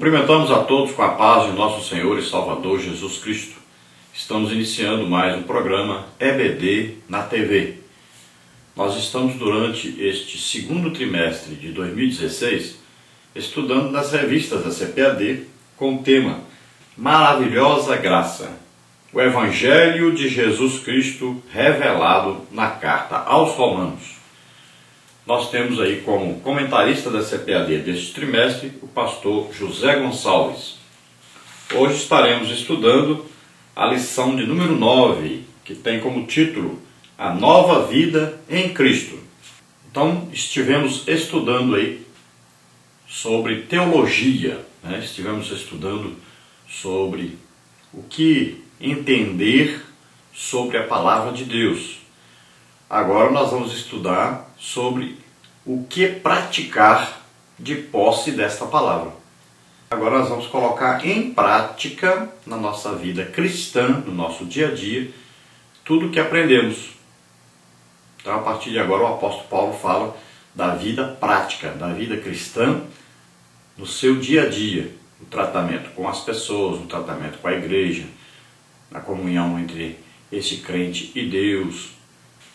Cumprimentamos a todos com a paz de nosso Senhor e Salvador Jesus Cristo. Estamos iniciando mais um programa EBD na TV. Nós estamos durante este segundo trimestre de 2016 estudando nas revistas da CPAD com o tema Maravilhosa Graça, o Evangelho de Jesus Cristo revelado na carta aos Romanos. Nós temos aí como comentarista da CPAD deste trimestre o pastor José Gonçalves. Hoje estaremos estudando a lição de número 9, que tem como título A Nova Vida em Cristo. Então, estivemos estudando aí sobre teologia, estivemos estudando sobre o que entender sobre a palavra de Deus. Agora nós vamos estudar sobre o que praticar de posse desta palavra. Agora nós vamos colocar em prática na nossa vida cristã, no nosso dia a dia, tudo o que aprendemos. Então, a partir de agora, o apóstolo Paulo fala da vida prática, da vida cristã, no seu dia a dia, no tratamento com as pessoas, no tratamento com a igreja, na comunhão entre esse crente e Deus.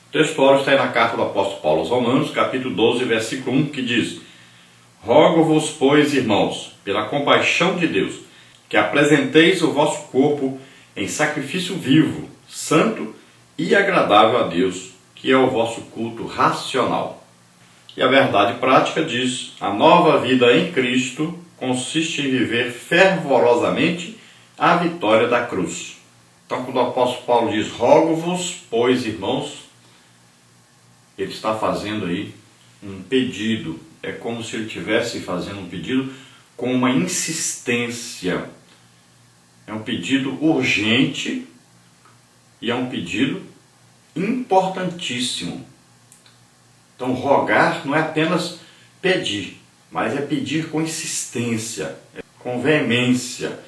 O texto está aí na carta do apóstolo Paulo aos Romanos, capítulo 12, versículo 1, que diz: Rogo-vos, pois, irmãos, pela compaixão de Deus, que apresenteis o vosso corpo em sacrifício vivo, santo e agradável a Deus, que é o vosso culto racional. E a verdade prática diz: a nova vida em Cristo consiste em viver fervorosamente a vitória da cruz. Então, quando o apóstolo Paulo diz: rogo-vos, pois, irmãos, ele está fazendo aí um pedido. É como se ele estivesse fazendo um pedido com uma insistência. É um pedido urgente e é um pedido importantíssimo. Então, rogar não é apenas pedir, mas é pedir com insistência, com veemência,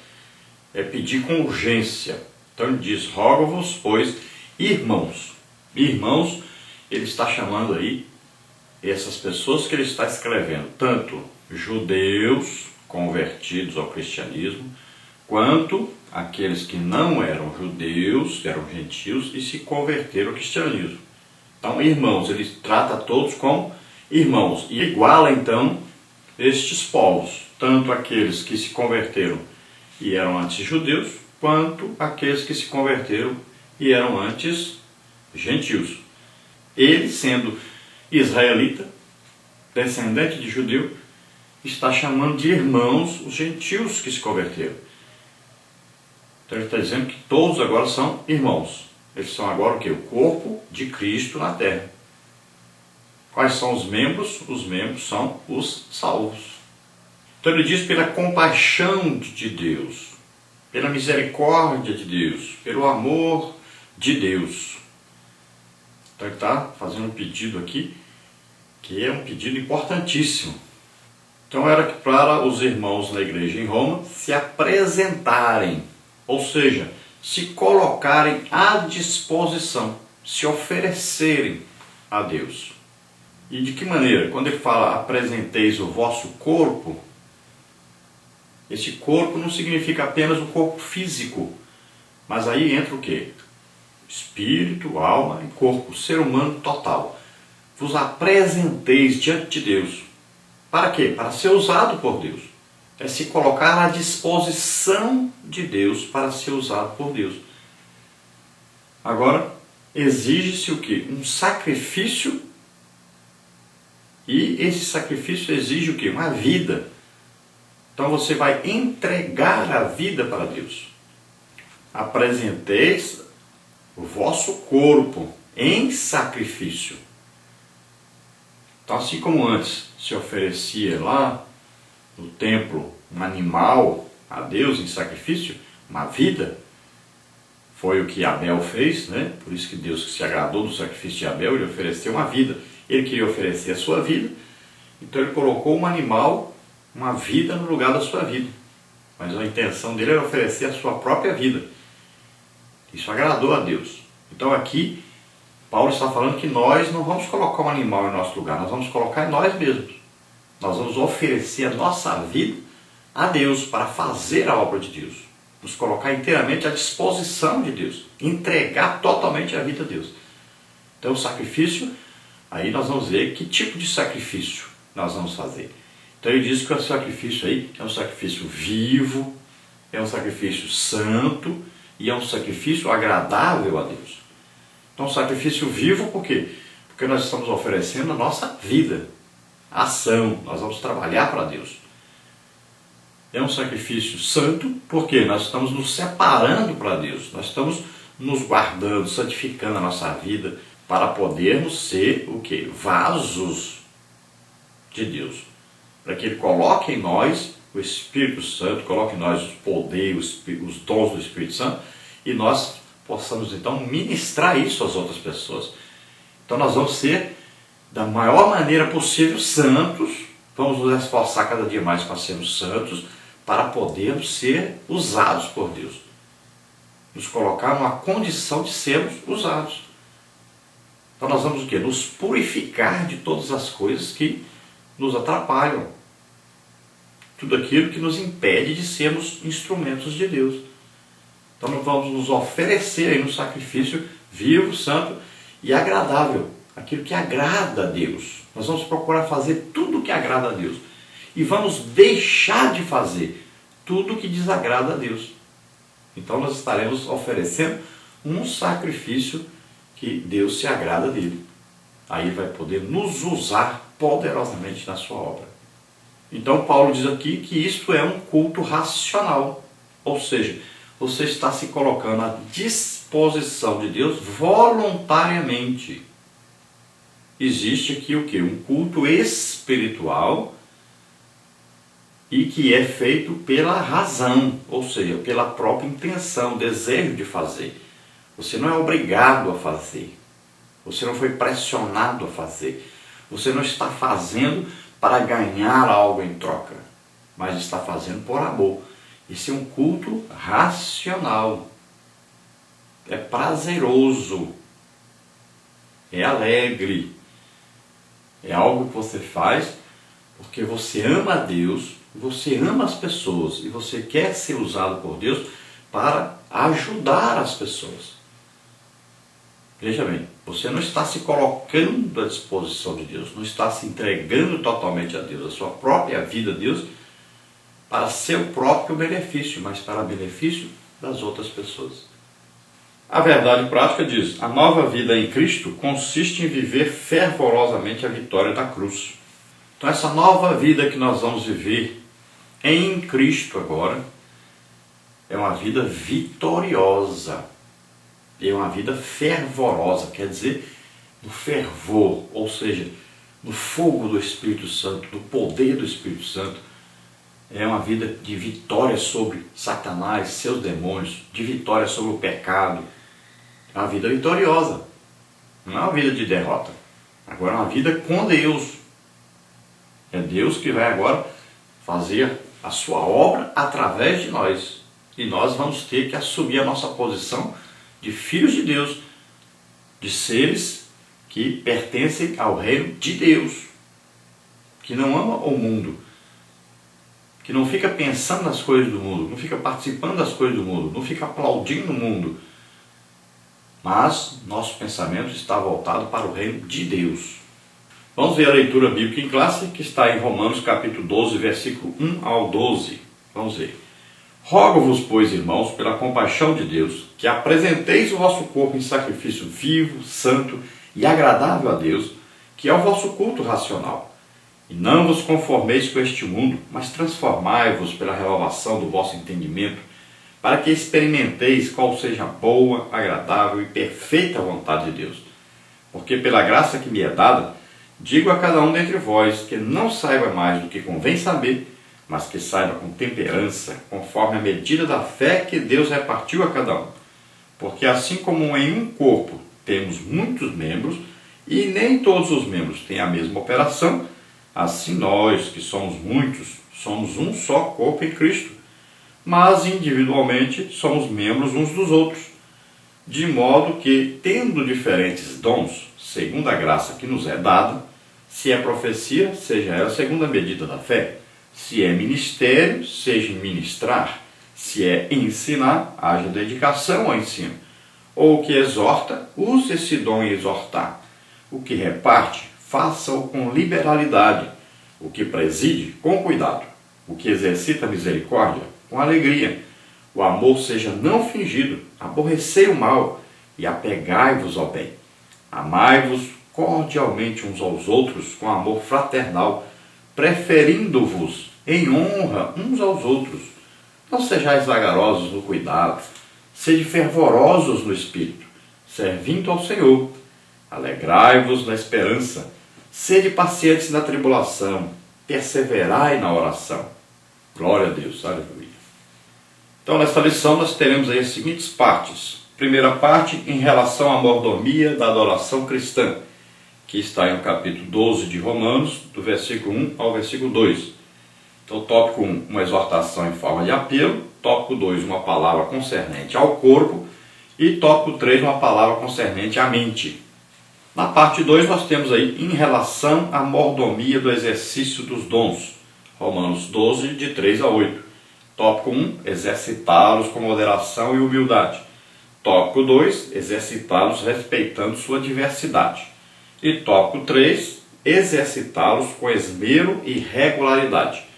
é pedir com urgência. Então ele diz: rogo-vos, pois, irmãos. Irmãos, ele está chamando aí essas pessoas que ele está escrevendo, tanto judeus convertidos ao cristianismo, quanto aqueles que não eram judeus, que eram gentios e se converteram ao cristianismo. Então, irmãos, ele trata todos como irmãos e iguala então estes povos, tanto aqueles que se converteram e eram antes judeus, quanto aqueles que se converteram e eram antes gentios. Ele, sendo israelita, descendente de judeu, está chamando de irmãos os gentios que se converteram. Então ele está dizendo que todos agora são irmãos. Eles são agora o quê? O corpo de Cristo na terra. Quais são os membros? Os membros são os salvos. Então ele diz: pela compaixão de Deus, pela misericórdia de Deus, pelo amor de Deus. Então ele está fazendo um pedido aqui, que é um pedido importantíssimo. Então era que para os irmãos na igreja em Roma se apresentarem, ou seja, se colocarem à disposição, se oferecerem a Deus. E de que maneira? Quando ele fala apresenteis o vosso corpo, esse corpo não significa apenas o corpo físico, mas aí entra o quê? Espírito, alma e corpo, ser humano total. Vos apresenteis diante de Deus. Para quê? Para ser usado por Deus. É se colocar à disposição de Deus para ser usado por Deus. Agora, exige-se o quê? Um sacrifício. E esse sacrifício exige o quê? Uma vida. Então você vai entregar a vida para Deus. Apresenteis o vosso corpo em sacrifício. Então, assim como antes se oferecia lá no templo um animal a Deus em sacrifício, uma vida, foi o que Abel fez, Por isso que Deus se agradou do sacrifício de Abel, ele ofereceu uma vida. Ele queria oferecer a sua vida, então ele colocou um animal, uma vida no lugar da sua vida. Mas a intenção dele era oferecer a sua própria vida. Isso agradou a Deus. Então aqui, Paulo está falando que nós não vamos colocar um animal em nosso lugar, nós vamos colocar em nós mesmos. Nós vamos oferecer a nossa vida a Deus, para fazer a obra de Deus, nos colocar inteiramente à disposição de Deus, entregar totalmente a vida a Deus. Então o sacrifício, aí nós vamos ver que tipo de sacrifício nós vamos fazer. Então ele diz que o sacrifício aí é um sacrifício vivo, é um sacrifício santo e é um sacrifício agradável a Deus. Então um sacrifício vivo por quê? Porque nós estamos oferecendo a nossa vida, a ação, nós vamos trabalhar para Deus. É um sacrifício santo porque nós estamos nos separando para Deus, nós estamos nos guardando, santificando a nossa vida para podermos ser o quê? Vasos de Deus. Para que Ele coloque em nós o Espírito Santo, coloque em nós o poder, os dons do Espírito Santo, e nós possamos então ministrar isso às outras pessoas. Então nós vamos ser, da maior maneira possível, santos, vamos nos esforçar cada dia mais para sermos santos, para podermos ser usados por Deus. Nos colocar numa condição de sermos usados. Então nós vamos o quê? Nos purificar de todas as coisas que nos atrapalham. Tudo aquilo que nos impede de sermos instrumentos de Deus. Então nós vamos nos oferecer aí um sacrifício vivo, santo e agradável. Aquilo que agrada a Deus. Nós vamos procurar fazer tudo que agrada a Deus. E vamos deixar de fazer tudo que desagrada a Deus. Então nós estaremos oferecendo um sacrifício que Deus se agrada dele. Aí Ele vai poder nos usar poderosamente na sua obra. Então Paulo diz aqui que isto é um culto racional. Ou seja, você está se colocando à disposição de Deus voluntariamente. Existe aqui o quê? Um culto espiritual e que é feito pela razão, ou seja, pela própria intenção, desejo de fazer. Você não é obrigado a fazer. Você não foi pressionado a fazer. Você não está fazendo para ganhar algo em troca, mas está fazendo por amor. Esse é um culto racional. É prazeroso. É alegre. É algo que você faz porque você ama a Deus, você ama as pessoas e você quer ser usado por Deus para ajudar as pessoas. Veja bem, você não está se colocando à disposição de Deus, não está se entregando totalmente a Deus, a sua própria vida a Deus, para seu próprio benefício, mas para benefício das outras pessoas. A verdade prática diz: a nova vida em Cristo consiste em viver fervorosamente a vitória da cruz. Então essa nova vida que nós vamos viver em Cristo agora é uma vida vitoriosa. É uma vida fervorosa, quer dizer, no fervor, ou seja, no fogo do Espírito Santo, do poder do Espírito Santo. É uma vida de vitória sobre Satanás, seus demônios, de vitória sobre o pecado. É uma vida vitoriosa, não é uma vida de derrota. Agora é uma vida com Deus. É Deus que vai agora fazer a sua obra através de nós. E nós vamos ter que assumir a nossa posição de filhos de Deus, de seres que pertencem ao reino de Deus, que não ama o mundo, que não fica pensando nas coisas do mundo, não fica participando das coisas do mundo, não fica aplaudindo o mundo, mas nosso pensamento está voltado para o reino de Deus. Vamos ver a leitura bíblica em classe, que está em Romanos capítulo 12, versículo 1 ao 12. Vamos ver. Rogo-vos, pois, irmãos, pela compaixão de Deus, que apresenteis o vosso corpo em sacrifício vivo, santo e agradável a Deus, que é o vosso culto racional. E não vos conformeis com este mundo, mas transformai-vos pela renovação do vosso entendimento, para que experimenteis qual seja a boa, agradável e perfeita vontade de Deus. Porque pela graça que me é dada, digo a cada um dentre vós que não saiba mais do que convém saber, mas que saiba com temperança, conforme a medida da fé que Deus repartiu a cada um. Porque assim como em um corpo temos muitos membros, e nem todos os membros têm a mesma operação, assim nós, que somos muitos, somos um só corpo em Cristo, mas individualmente somos membros uns dos outros, de modo que, tendo diferentes dons, segundo a graça que nos é dada, se é profecia, seja ela segundo a medida da fé, Se é ministério, seja em ministrar. Se é ensinar, haja dedicação ao ensino. Ou o que exorta, use esse dom em exortar. O que reparte, faça-o com liberalidade. O que preside, com cuidado. O que exercita a misericórdia, com alegria. O amor seja não fingido, aborrecei o mal e apegai-vos ao bem. Amai-vos cordialmente uns aos outros com amor fraternal, preferindo-vos em honra uns aos outros. Não sejais vagarosos no cuidado, sede fervorosos no espírito, servindo ao Senhor. Alegrai-vos na esperança, sede pacientes na tribulação, perseverai na oração. Glória a Deus, aleluia. Então, nesta lição, nós teremos aí as seguintes partes. Primeira parte, em relação à mordomia da adoração cristã, que está no capítulo 12 de Romanos, do versículo 1 ao versículo 2. Então, tópico 1, uma exortação em forma de apelo. Tópico 2, uma palavra concernente ao corpo. E tópico 3, uma palavra concernente à mente. Na parte 2, nós temos aí, em relação à mordomia do exercício dos dons. Romanos 12, de 3 a 8. Tópico 1, exercitá-los com moderação e humildade. Tópico 2, exercitá-los respeitando sua diversidade. E tópico 3, exercitá-los com esmero e regularidade.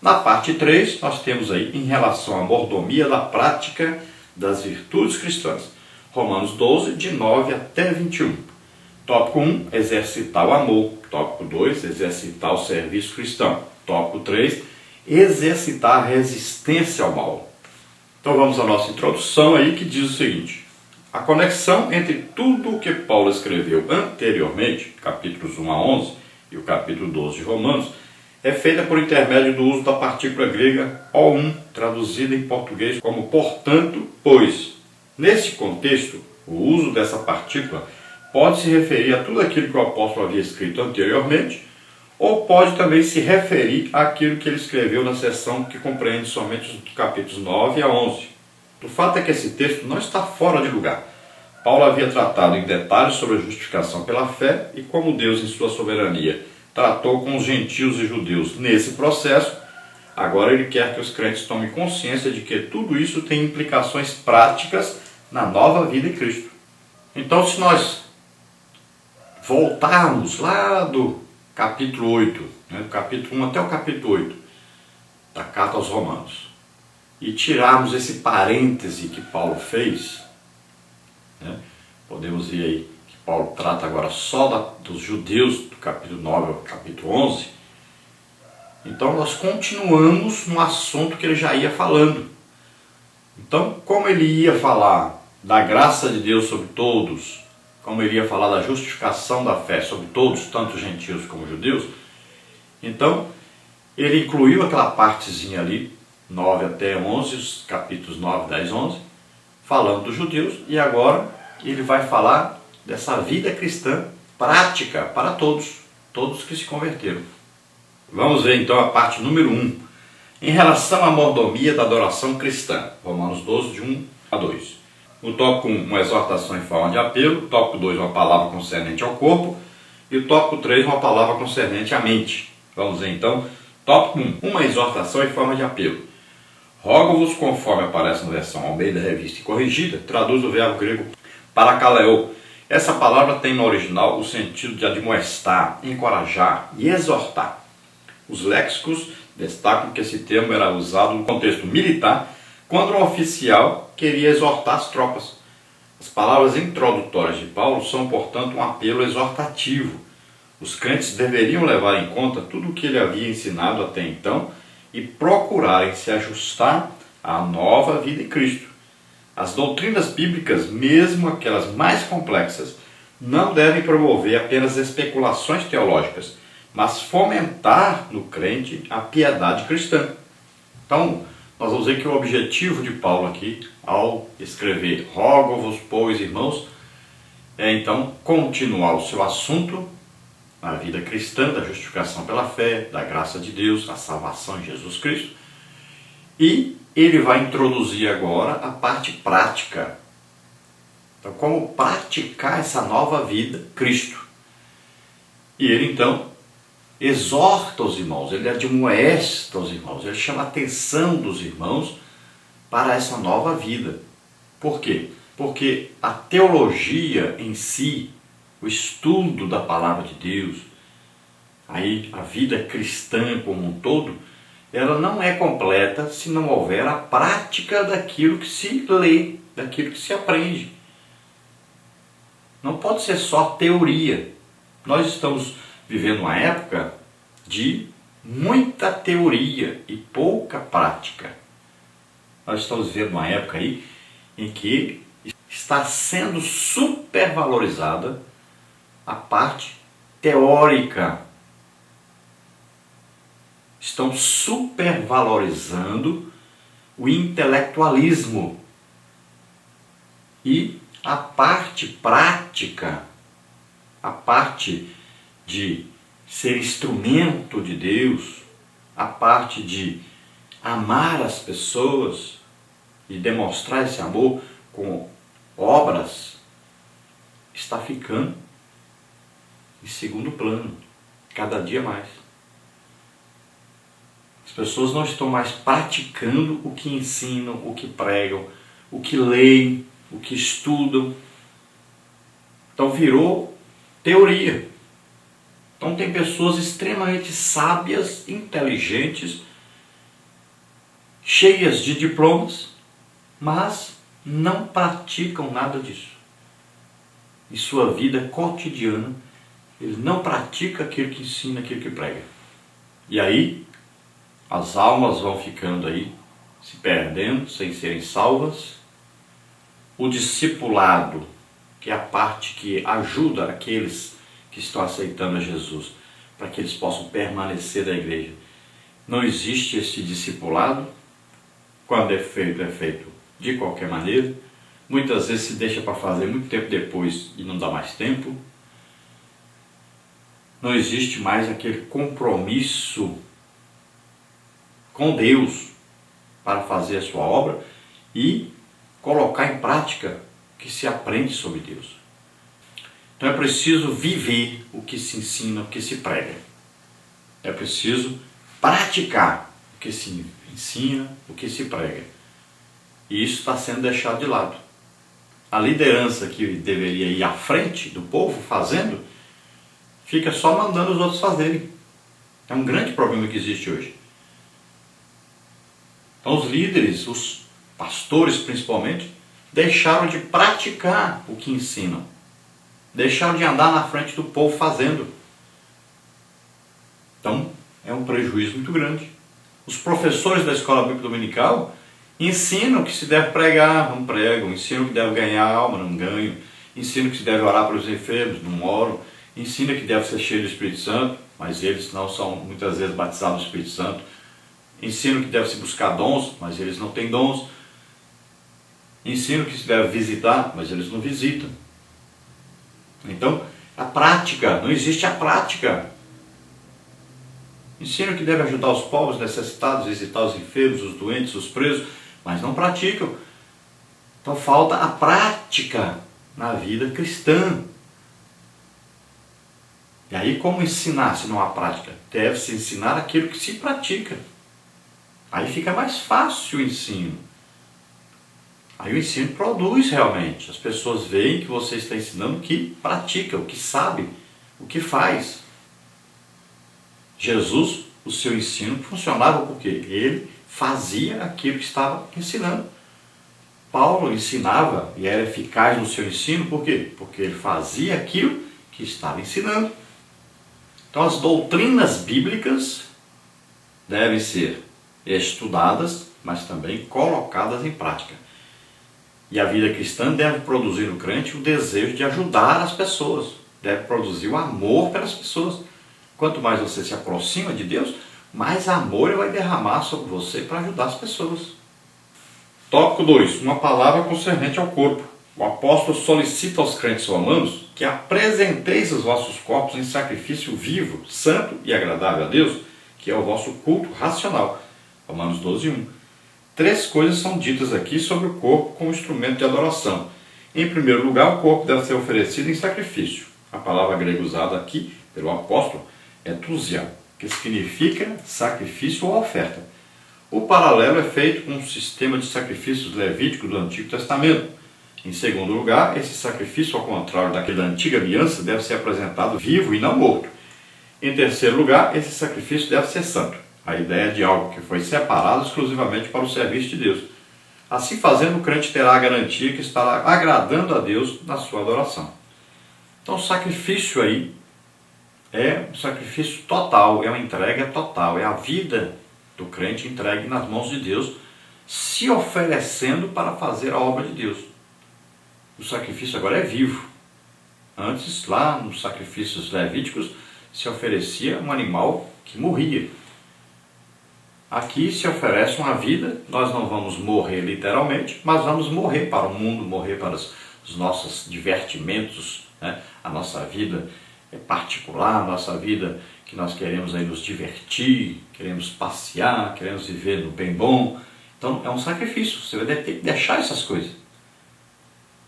Na parte 3, nós temos aí em relação à mordomia da prática das virtudes cristãs. Romanos 12, de 9 até 21. Tópico 1, exercitar o amor. Tópico 2, exercitar o serviço cristão. Tópico 3, exercitar a resistência ao mal. Então vamos à nossa introdução aí, que diz o seguinte: a conexão entre tudo o que Paulo escreveu anteriormente, capítulos 1 a 11 e o capítulo 12 de Romanos, é feita por intermédio do uso da partícula grega O1, traduzida em português como portanto, pois. Nesse contexto, o uso dessa partícula pode se referir a tudo aquilo que o apóstolo havia escrito anteriormente, ou pode também se referir àquilo que ele escreveu na seção que compreende somente os capítulos 9 a 11. O fato é que esse texto não está fora de lugar. Paulo havia tratado em detalhes sobre a justificação pela fé e como Deus, em sua soberania, tratou com os gentios e judeus nesse processo. Agora ele quer que os crentes tomem consciência de que tudo isso tem implicações práticas na nova vida em Cristo. Então, se nós voltarmos lá do capítulo 8, do capítulo 1 até o capítulo 8 da carta aos Romanos, e tirarmos esse parêntese que Paulo fez, podemos ver aí que Paulo trata agora só dos judeus, do capítulo 9 ao capítulo 11, então nós continuamos no assunto que ele já ia falando. Então, como ele ia falar da graça de Deus sobre todos, como ele ia falar da justificação da fé sobre todos, tanto gentios como judeus, então ele incluiu aquela partezinha ali, 9 até 11, os capítulos 9, 10, 11, falando dos judeus, e agora ele vai falar dessa vida cristã prática para todos que se converteram. Vamos ver então a parte número 1, em relação à mordomia da adoração cristã, Romanos 12, de 1 a 2. No tópico 1, uma exortação em forma de apelo. Tópico 2, uma palavra concernente ao corpo. E o tópico 3, uma palavra concernente à mente. Vamos ver então. Tópico 1, uma exortação em forma de apelo. Rogo-vos, conforme aparece na versão Almeida Revista e Corrigida, traduz o verbo grego parakaleo. Essa palavra tem no original o sentido de admoestar, encorajar e exortar. Os léxicos destacam que esse termo era usado no contexto militar, quando um oficial queria exortar as tropas. As palavras introdutórias de Paulo são, portanto, um apelo exortativo. Os crentes deveriam levar em conta tudo o que ele havia ensinado até então e procurarem se ajustar à nova vida em Cristo. As doutrinas bíblicas, mesmo aquelas mais complexas, não devem promover apenas especulações teológicas, mas fomentar no crente a piedade cristã. Então, nós vamos ver que o objetivo de Paulo aqui, ao escrever rogo-vos, pois, irmãos, é então continuar o seu assunto na vida cristã, da justificação pela fé, da graça de Deus, da salvação em Jesus Cristo. E ele vai introduzir agora a parte prática. Então, como praticar essa nova vida, Cristo. E ele então exorta os irmãos, ele admoesta os irmãos, ele chama a atenção dos irmãos para essa nova vida. Por quê? Porque a teologia em si, o estudo da palavra de Deus, aí a vida cristã como um todo, ela não é completa se não houver a prática daquilo que se lê, daquilo que se aprende. Não pode ser só teoria. Nós estamos vivendo uma época de muita teoria e pouca prática. Nós estamos vivendo uma época aí em que está sendo supervalorizada a parte teórica. Estão supervalorizando o intelectualismo e a parte prática, a parte de ser instrumento de Deus, a parte de amar as pessoas e demonstrar esse amor com obras, está ficando em segundo plano, cada dia mais. As pessoas não estão mais praticando o que ensinam, o que pregam, o que leem, o que estudam. Então virou teoria. Então tem pessoas extremamente sábias, inteligentes, cheias de diplomas, mas não praticam nada disso. Em sua vida cotidiana, ele não pratica aquilo que ensina, aquilo que prega. E aí, as almas vão ficando aí, se perdendo, sem serem salvas. O discipulado, que é a parte que ajuda aqueles que estão aceitando a Jesus, para que eles possam permanecer na igreja. Não existe esse discipulado. Quando é feito de qualquer maneira. Muitas vezes se deixa para fazer muito tempo depois e não dá mais tempo. Não existe mais aquele compromisso com Deus para fazer a sua obra e colocar em prática o que se aprende sobre Deus. Então é preciso viver o que se ensina, o que se prega. É preciso praticar o que se ensina, o que se prega. E isso está sendo deixado de lado. A liderança que deveria ir à frente do povo fazendo, fica só mandando os outros fazerem. É um grande problema que existe hoje. Então os líderes, os pastores principalmente, deixaram de praticar o que ensinam. Deixaram de andar na frente do povo fazendo. Então é um prejuízo muito grande. Os professores da escola bíblica dominical ensinam que se deve pregar, não pregam. Ensinam que deve ganhar alma, não ganham. Ensinam que se deve orar pelos enfermos, não oram. Ensinam que deve ser cheio do Espírito Santo, mas eles não são muitas vezes batizados no Espírito Santo. Ensinam que deve se buscar dons, mas eles não têm dons. Ensinam que se deve visitar, mas eles não visitam. Então, a prática, não existe a prática. Ensinam que deve ajudar os povos necessitados, visitar os enfermos, os doentes, os presos, mas não praticam. Então falta a prática na vida cristã. E aí como ensinar se não há prática? Deve-se ensinar aquilo que se pratica. Aí fica mais fácil o ensino. Aí o ensino produz realmente. As pessoas veem que você está ensinando o que pratica, o que sabe, o que faz. Jesus, o seu ensino funcionava porque ele fazia aquilo que estava ensinando. Paulo ensinava e era eficaz no seu ensino, por quê? Porque ele fazia aquilo que estava ensinando. Então as doutrinas bíblicas devem ser estudadas, mas também colocadas em prática. E a vida cristã deve produzir no crente o desejo de ajudar as pessoas, deve produzir o amor pelas pessoas. Quanto mais você se aproxima de Deus, mais amor ele vai derramar sobre você para ajudar as pessoas. Tópico 2. Uma palavra concernente ao corpo. O apóstolo solicita aos crentes romanos que apresenteis os vossos corpos em sacrifício vivo, santo e agradável a Deus, que é o vosso culto racional. Romanos 12:1. 3 coisas são ditas aqui sobre o corpo como instrumento de adoração. Em primeiro lugar, o corpo deve ser oferecido em sacrifício. A palavra grega usada aqui pelo apóstolo Etúsia, que significa sacrifício ou oferta. O paralelo é feito com o sistema de sacrifícios levíticos do Antigo Testamento. Em segundo lugar, esse sacrifício, ao contrário daquele da antiga aliança, deve ser apresentado vivo e não morto. Em terceiro lugar, esse sacrifício deve ser santo. A ideia de algo que foi separado exclusivamente para o serviço de Deus. Assim fazendo, o crente terá a garantia que estará agradando a Deus na sua adoração. Então o sacrifício aí é um sacrifício total, é uma entrega total, é a vida do crente entregue nas mãos de Deus, se oferecendo para fazer a obra de Deus. O sacrifício agora é vivo. Antes, lá nos sacrifícios levíticos, se oferecia um animal que morria. Aqui se oferece uma vida, nós não vamos morrer literalmente, mas vamos morrer para o mundo, morrer para os nossos divertimentos, né? A nossa vida particular, a nossa vida que nós queremos aí nos divertir, queremos passear, queremos viver no bem bom. Então é um sacrifício, você vai ter que deixar essas coisas.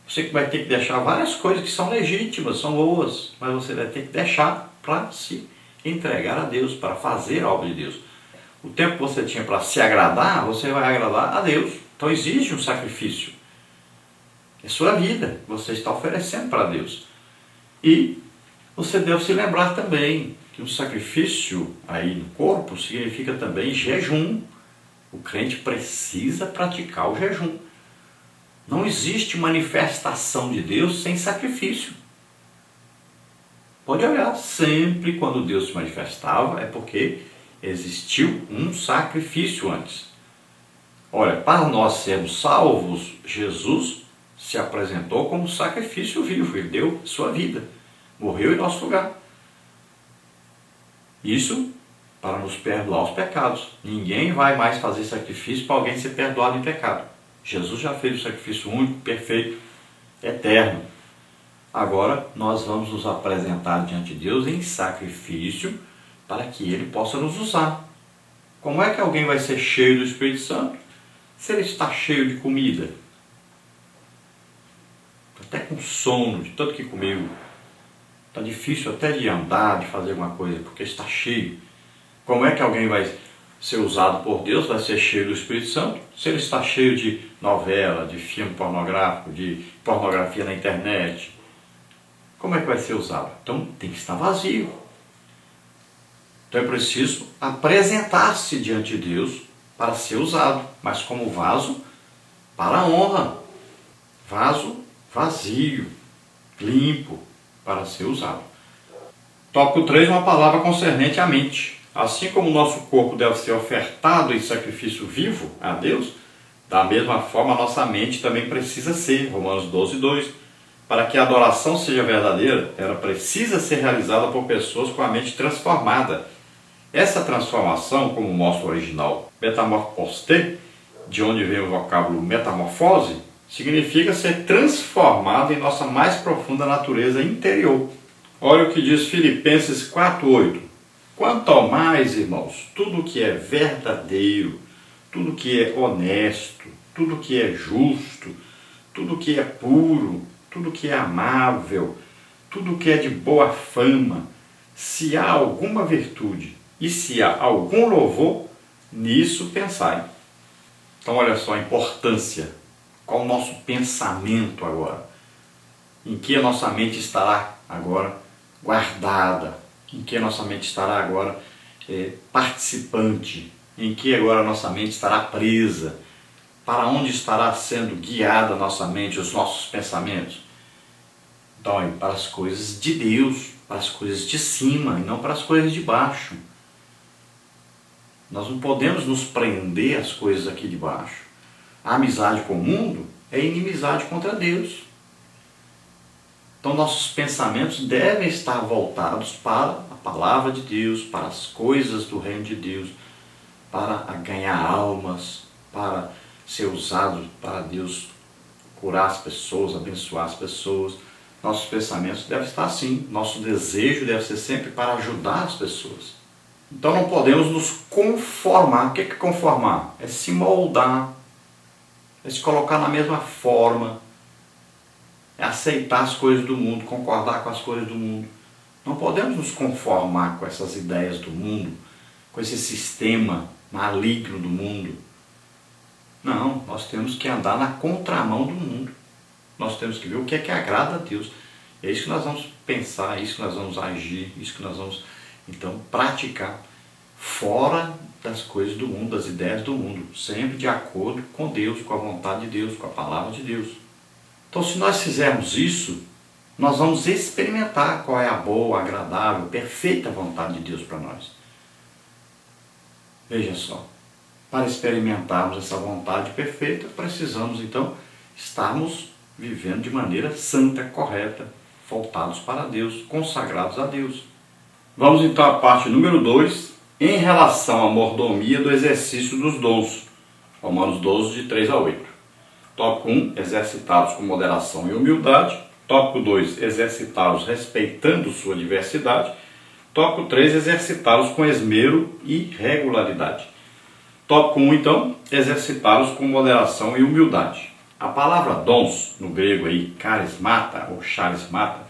Você vai ter que deixar várias coisas que são legítimas, são boas, mas você vai ter que deixar para se entregar a Deus, para fazer a obra de Deus. O tempo que você tinha para se agradar, você vai agradar a Deus. Então exige um sacrifício. É sua vida, você está oferecendo para Deus. E você deve se lembrar também que o sacrifício aí no corpo significa também jejum. O crente precisa praticar o jejum. Não existe manifestação de Deus sem sacrifício. Pode olhar, sempre quando Deus se manifestava é porque existiu um sacrifício antes. Olha, para nós sermos salvos, Jesus se apresentou como sacrifício vivo. Ele deu sua vida, morreu em nosso lugar. Isso para nos perdoar os pecados. Ninguém vai mais fazer sacrifício para alguém ser perdoado em pecado. Jesus já fez o sacrifício único, perfeito, eterno. Agora nós vamos nos apresentar diante de Deus em sacrifício para que Ele possa nos usar. Como é que alguém vai ser cheio do Espírito Santo se ele está cheio de comida? Até com sono, de tanto que comeu. Está difícil até de andar, de fazer alguma coisa, porque está cheio. Como é que alguém vai ser usado por Deus, vai ser cheio do Espírito Santo, se ele está cheio de novela, de filme pornográfico, de pornografia na internet? Como é que vai ser usado? Então tem que estar vazio. Então é preciso apresentar-se diante de Deus para ser usado, mas como vaso para a honra. Vaso vazio, limpo, para ser usado. Tópico 3, uma palavra concernente à mente. Assim como o nosso corpo deve ser ofertado em sacrifício vivo a Deus, da mesma forma a nossa mente também precisa ser, Romanos 12, 2. Para que a adoração seja verdadeira, ela precisa ser realizada por pessoas com a mente transformada. Essa transformação, como mostra o original metamorphosté, de onde vem o vocábulo metamorfose, significa ser transformado em nossa mais profunda natureza interior. Olha o que diz Filipenses 4:8. Quanto ao mais, irmãos, tudo que é verdadeiro, tudo que é honesto, tudo que é justo, tudo que é puro, tudo que é amável, tudo que é de boa fama, se há alguma virtude e se há algum louvor, nisso pensai. Então olha só a importância. Qual o nosso pensamento agora? Em que a nossa mente estará agora guardada? Em que a nossa mente estará agora participante? Em que agora a nossa mente estará presa? Para onde estará sendo guiada a nossa mente, os nossos pensamentos? Então, para as coisas de Deus, para as coisas de cima e não para as coisas de baixo. Nós não podemos nos prender às coisas aqui de baixo. A amizade com o mundo é inimizade contra Deus. Então nossos pensamentos devem estar voltados para a palavra de Deus, para as coisas do reino de Deus, para ganhar almas, para ser usado para Deus curar as pessoas, abençoar as pessoas. Nossos pensamentos devem estar assim, nosso desejo deve ser sempre para ajudar as pessoas. Então não podemos nos conformar. O que é conformar? É se moldar, é se colocar na mesma forma, é aceitar as coisas do mundo, concordar com as coisas do mundo. Não podemos nos conformar com essas ideias do mundo, com esse sistema maligno do mundo. Não, nós temos que andar na contramão do mundo. Nós temos que ver o que é que agrada a Deus. É isso que nós vamos pensar, é isso que nós vamos agir, é isso que nós vamos, então, praticar. Fora das coisas do mundo, das ideias do mundo. Sempre de acordo com Deus, com a vontade de Deus, com a palavra de Deus. Então, se nós fizermos isso, nós vamos experimentar qual é a boa, agradável, perfeita vontade de Deus para nós. Veja só, para experimentarmos essa vontade perfeita, precisamos então estarmos vivendo de maneira santa, correta, voltados para Deus, consagrados a Deus. Vamos então à parte número 2, em relação à mordomia do exercício dos dons. Romanos 12, de 3 a 8. Tópico 1, exercitá-los com moderação e humildade. Tópico 2, exercitá-los respeitando sua diversidade. Tópico 3, exercitá-los com esmero e regularidade. Tópico 1, então, exercitá-los com moderação e humildade. A palavra dons, no grego aí, carismata ou charismata,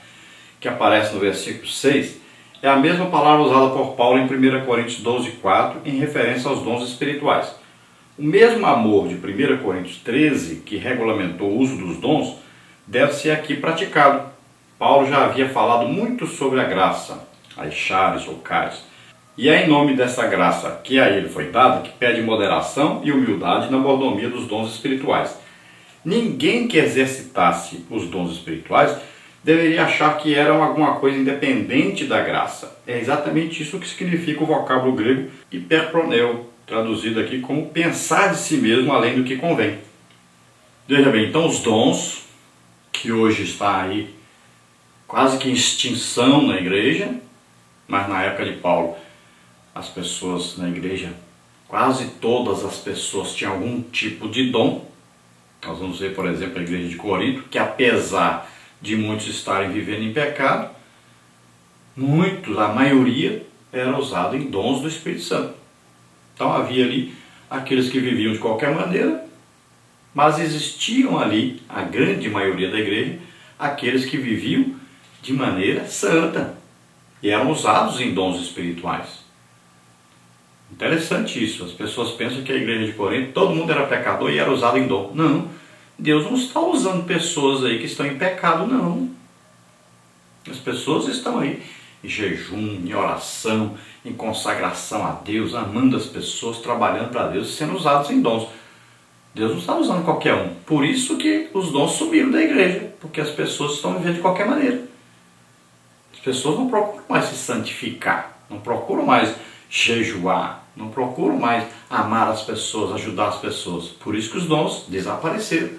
que aparece no versículo 6, é a mesma palavra usada por Paulo em 1 Coríntios 12, 4, em referência aos dons espirituais. O mesmo amor de 1 Coríntios 13, que regulamentou o uso dos dons, deve ser aqui praticado. Paulo já havia falado muito sobre a graça, as charis ou caris. E é em nome dessa graça que a ele foi dada que pede moderação e humildade na mordomia dos dons espirituais. Ninguém que exercitasse os dons espirituais deveria achar que eram alguma coisa independente da graça. É exatamente isso que significa o vocábulo grego hiperproneu, traduzido aqui como pensar de si mesmo além do que convém. Veja bem, então os dons, que hoje está aí quase que em extinção na igreja, mas na época de Paulo, as pessoas na igreja, quase todas as pessoas tinham algum tipo de dom. Nós vamos ver, por exemplo, a igreja de Corinto, que apesar de muitos estarem vivendo em pecado, muitos, a maioria, era usado em dons do Espírito Santo. Então havia ali aqueles que viviam de qualquer maneira, mas existiam ali, a grande maioria da igreja, aqueles que viviam de maneira santa e eram usados em dons espirituais. Interessante isso, as pessoas pensam que a igreja de Corinto, todo mundo era pecador e era usado em dom. Não, Deus não está usando pessoas aí que estão em pecado, não. As pessoas estão aí em jejum, em oração, em consagração a Deus, amando as pessoas, trabalhando para Deus e sendo usados em dons. Deus não está usando qualquer um. Por isso que os dons sumiram da igreja, porque as pessoas estão vivendo de qualquer maneira. As pessoas não procuram mais se santificar, não procuram mais jejuar, não procuram mais amar as pessoas, ajudar as pessoas. Por isso que os dons desapareceram.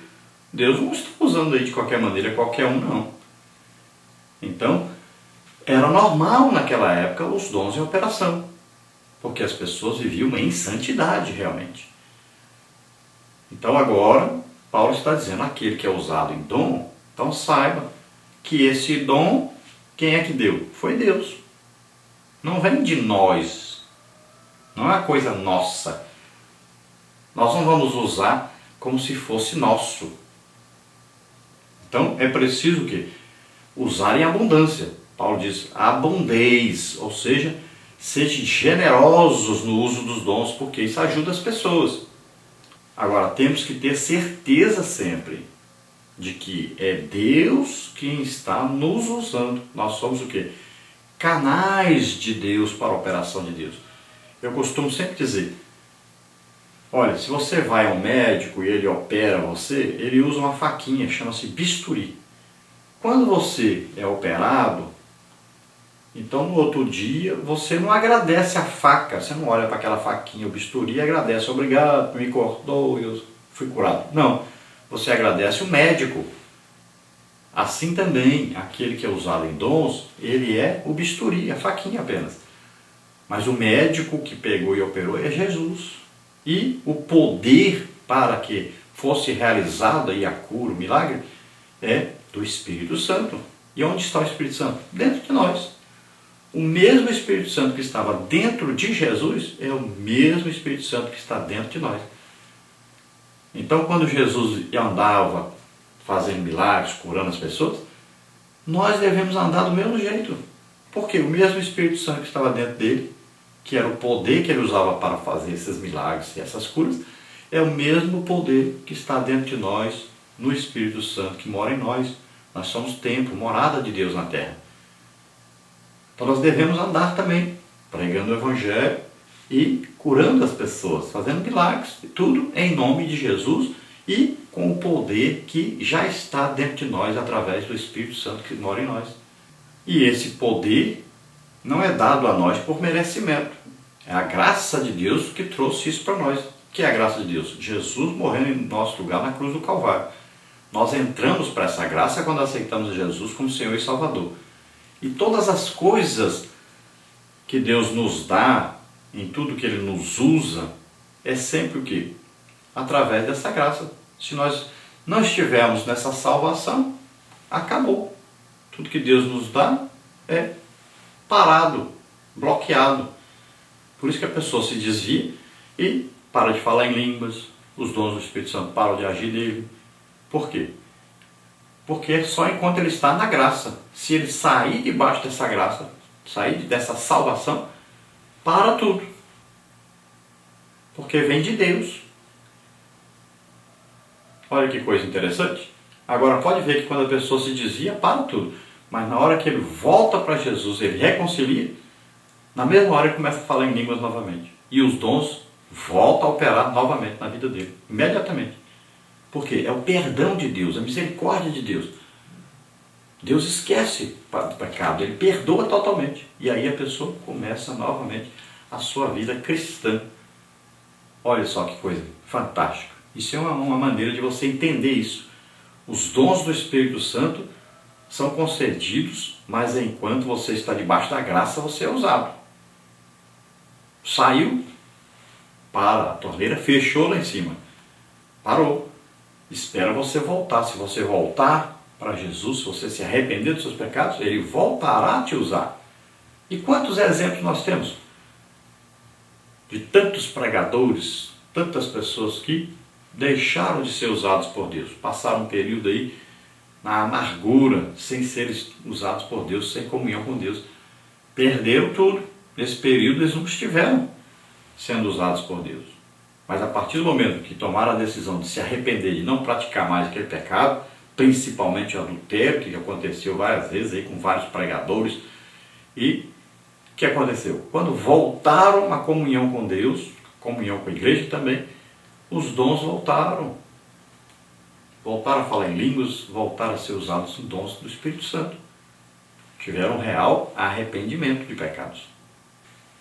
Deus não está usando aí de qualquer maneira qualquer um, não. Então, era normal naquela época os dons em operação, porque as pessoas viviam em santidade realmente. Então agora, Paulo está dizendo, aquele que é usado em dom, então saiba que esse dom, quem é que deu? Foi Deus. Não vem de nós, não é uma coisa nossa. Nós não vamos usar como se fosse nosso. Então é preciso que usar em abundância. Paulo diz, abundeis, ou seja, sejam generosos no uso dos dons, porque isso ajuda as pessoas. Agora, temos que ter certeza sempre de que é Deus quem está nos usando. Nós somos o quê? Canais de Deus para a operação de Deus. Eu costumo sempre dizer, olha, se você vai ao médico e ele opera você, ele usa uma faquinha, chama-se bisturi. Quando você é operado, então no outro dia você não agradece a faca, você não olha para aquela faquinha, o bisturi, e agradece, obrigado, me cortou, eu fui curado. Não, você agradece o médico. Assim também, aquele que é usado em dons, ele é o bisturi, a faquinha apenas. Mas o médico que pegou e operou é Jesus. E o poder para que fosse realizada aí a cura, o milagre, é do Espírito Santo. E onde está o Espírito Santo? Dentro de nós. O mesmo Espírito Santo que estava dentro de Jesus é o mesmo Espírito Santo que está dentro de nós. Então, quando Jesus andava fazendo milagres, curando as pessoas, nós devemos andar do mesmo jeito. Porque o mesmo Espírito Santo que estava dentro dele, que era o poder que ele usava para fazer esses milagres e essas curas, é o mesmo poder que está dentro de nós, no Espírito Santo que mora em nós. Nós somos templo, morada de Deus na terra. Então nós devemos andar também, pregando o Evangelho e curando as pessoas, fazendo milagres, tudo em nome de Jesus e com o poder que já está dentro de nós através do Espírito Santo que mora em nós. E esse poder não é dado a nós por merecimento. É a graça de Deus que trouxe isso para nós. O que é a graça de Deus? Jesus morrendo em nosso lugar na cruz do Calvário. Nós entramos para essa graça quando aceitamos Jesus como Senhor e Salvador. E todas as coisas que Deus nos dá, em tudo que Ele nos usa, é sempre o quê? Através dessa graça. Se nós não estivermos nessa salvação, acabou. Tudo que Deus nos dá é parado, bloqueado. Por isso que a pessoa se desvia e para de falar em línguas, os dons do Espírito Santo param de agir nele. Por quê? Porque é só enquanto ele está na graça. Se ele sair debaixo dessa graça, sair dessa salvação, para tudo. Porque vem de Deus. Olha que coisa interessante. Agora pode ver que quando a pessoa se desvia, para tudo. Mas na hora que ele volta para Jesus, ele reconcilia, na mesma hora ele começa a falar em línguas novamente. E os dons voltam a operar novamente na vida dele. Imediatamente. Por quê? É o perdão de Deus, a misericórdia de Deus. Deus esquece o pecado, Ele perdoa totalmente. E aí a pessoa começa novamente a sua vida cristã. Olha só que coisa fantástica. Isso é uma maneira de você entender isso. Os dons do Espírito Santo são concedidos, mas enquanto você está debaixo da graça, você é usado. Saiu, para, a torneira fechou lá em cima. Parou. Espera você voltar. Se você voltar para Jesus, se você se arrepender dos seus pecados, Ele voltará a te usar. E quantos exemplos nós temos? De tantos pregadores, tantas pessoas que deixaram de ser usados por Deus. Passaram um período aí na amargura, sem serem usados por Deus, sem comunhão com Deus. Perderam tudo. Nesse período eles não estiveram sendo usados por Deus. Mas a partir do momento que tomaram a decisão de se arrepender, de não praticar mais aquele pecado, principalmente o adultério, que aconteceu várias vezes aí com vários pregadores, e o que aconteceu? Quando voltaram à comunhão com Deus, comunhão com a igreja também, os dons voltaram. Voltaram a falar em línguas, voltaram a ser usados os dons do Espírito Santo. Tiveram real arrependimento de pecados.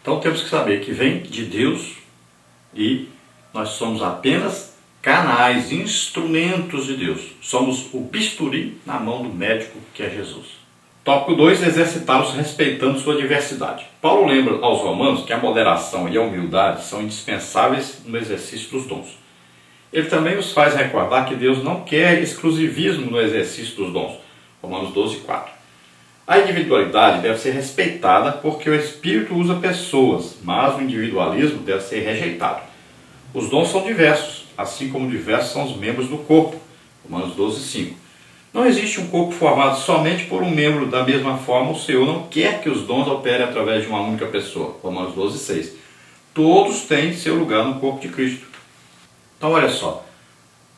Então temos que saber que vem de Deus e nós somos apenas canais, instrumentos de Deus. Somos o bisturi na mão do médico que é Jesus. Tópico 2. Exercitá-los respeitando sua diversidade. Paulo lembra aos romanos que a moderação e a humildade são indispensáveis no exercício dos dons. Ele também nos faz recordar que Deus não quer exclusivismo no exercício dos dons. Romanos 12, 4. A individualidade deve ser respeitada porque o Espírito usa pessoas, mas o individualismo deve ser rejeitado. Os dons são diversos, assim como diversos são os membros do corpo. Romanos 12, 5. Não existe um corpo formado somente por um membro. Da mesma forma, o Senhor não quer que os dons operem através de uma única pessoa. Romanos 12, 6. Todos têm seu lugar no corpo de Cristo. Então, olha só.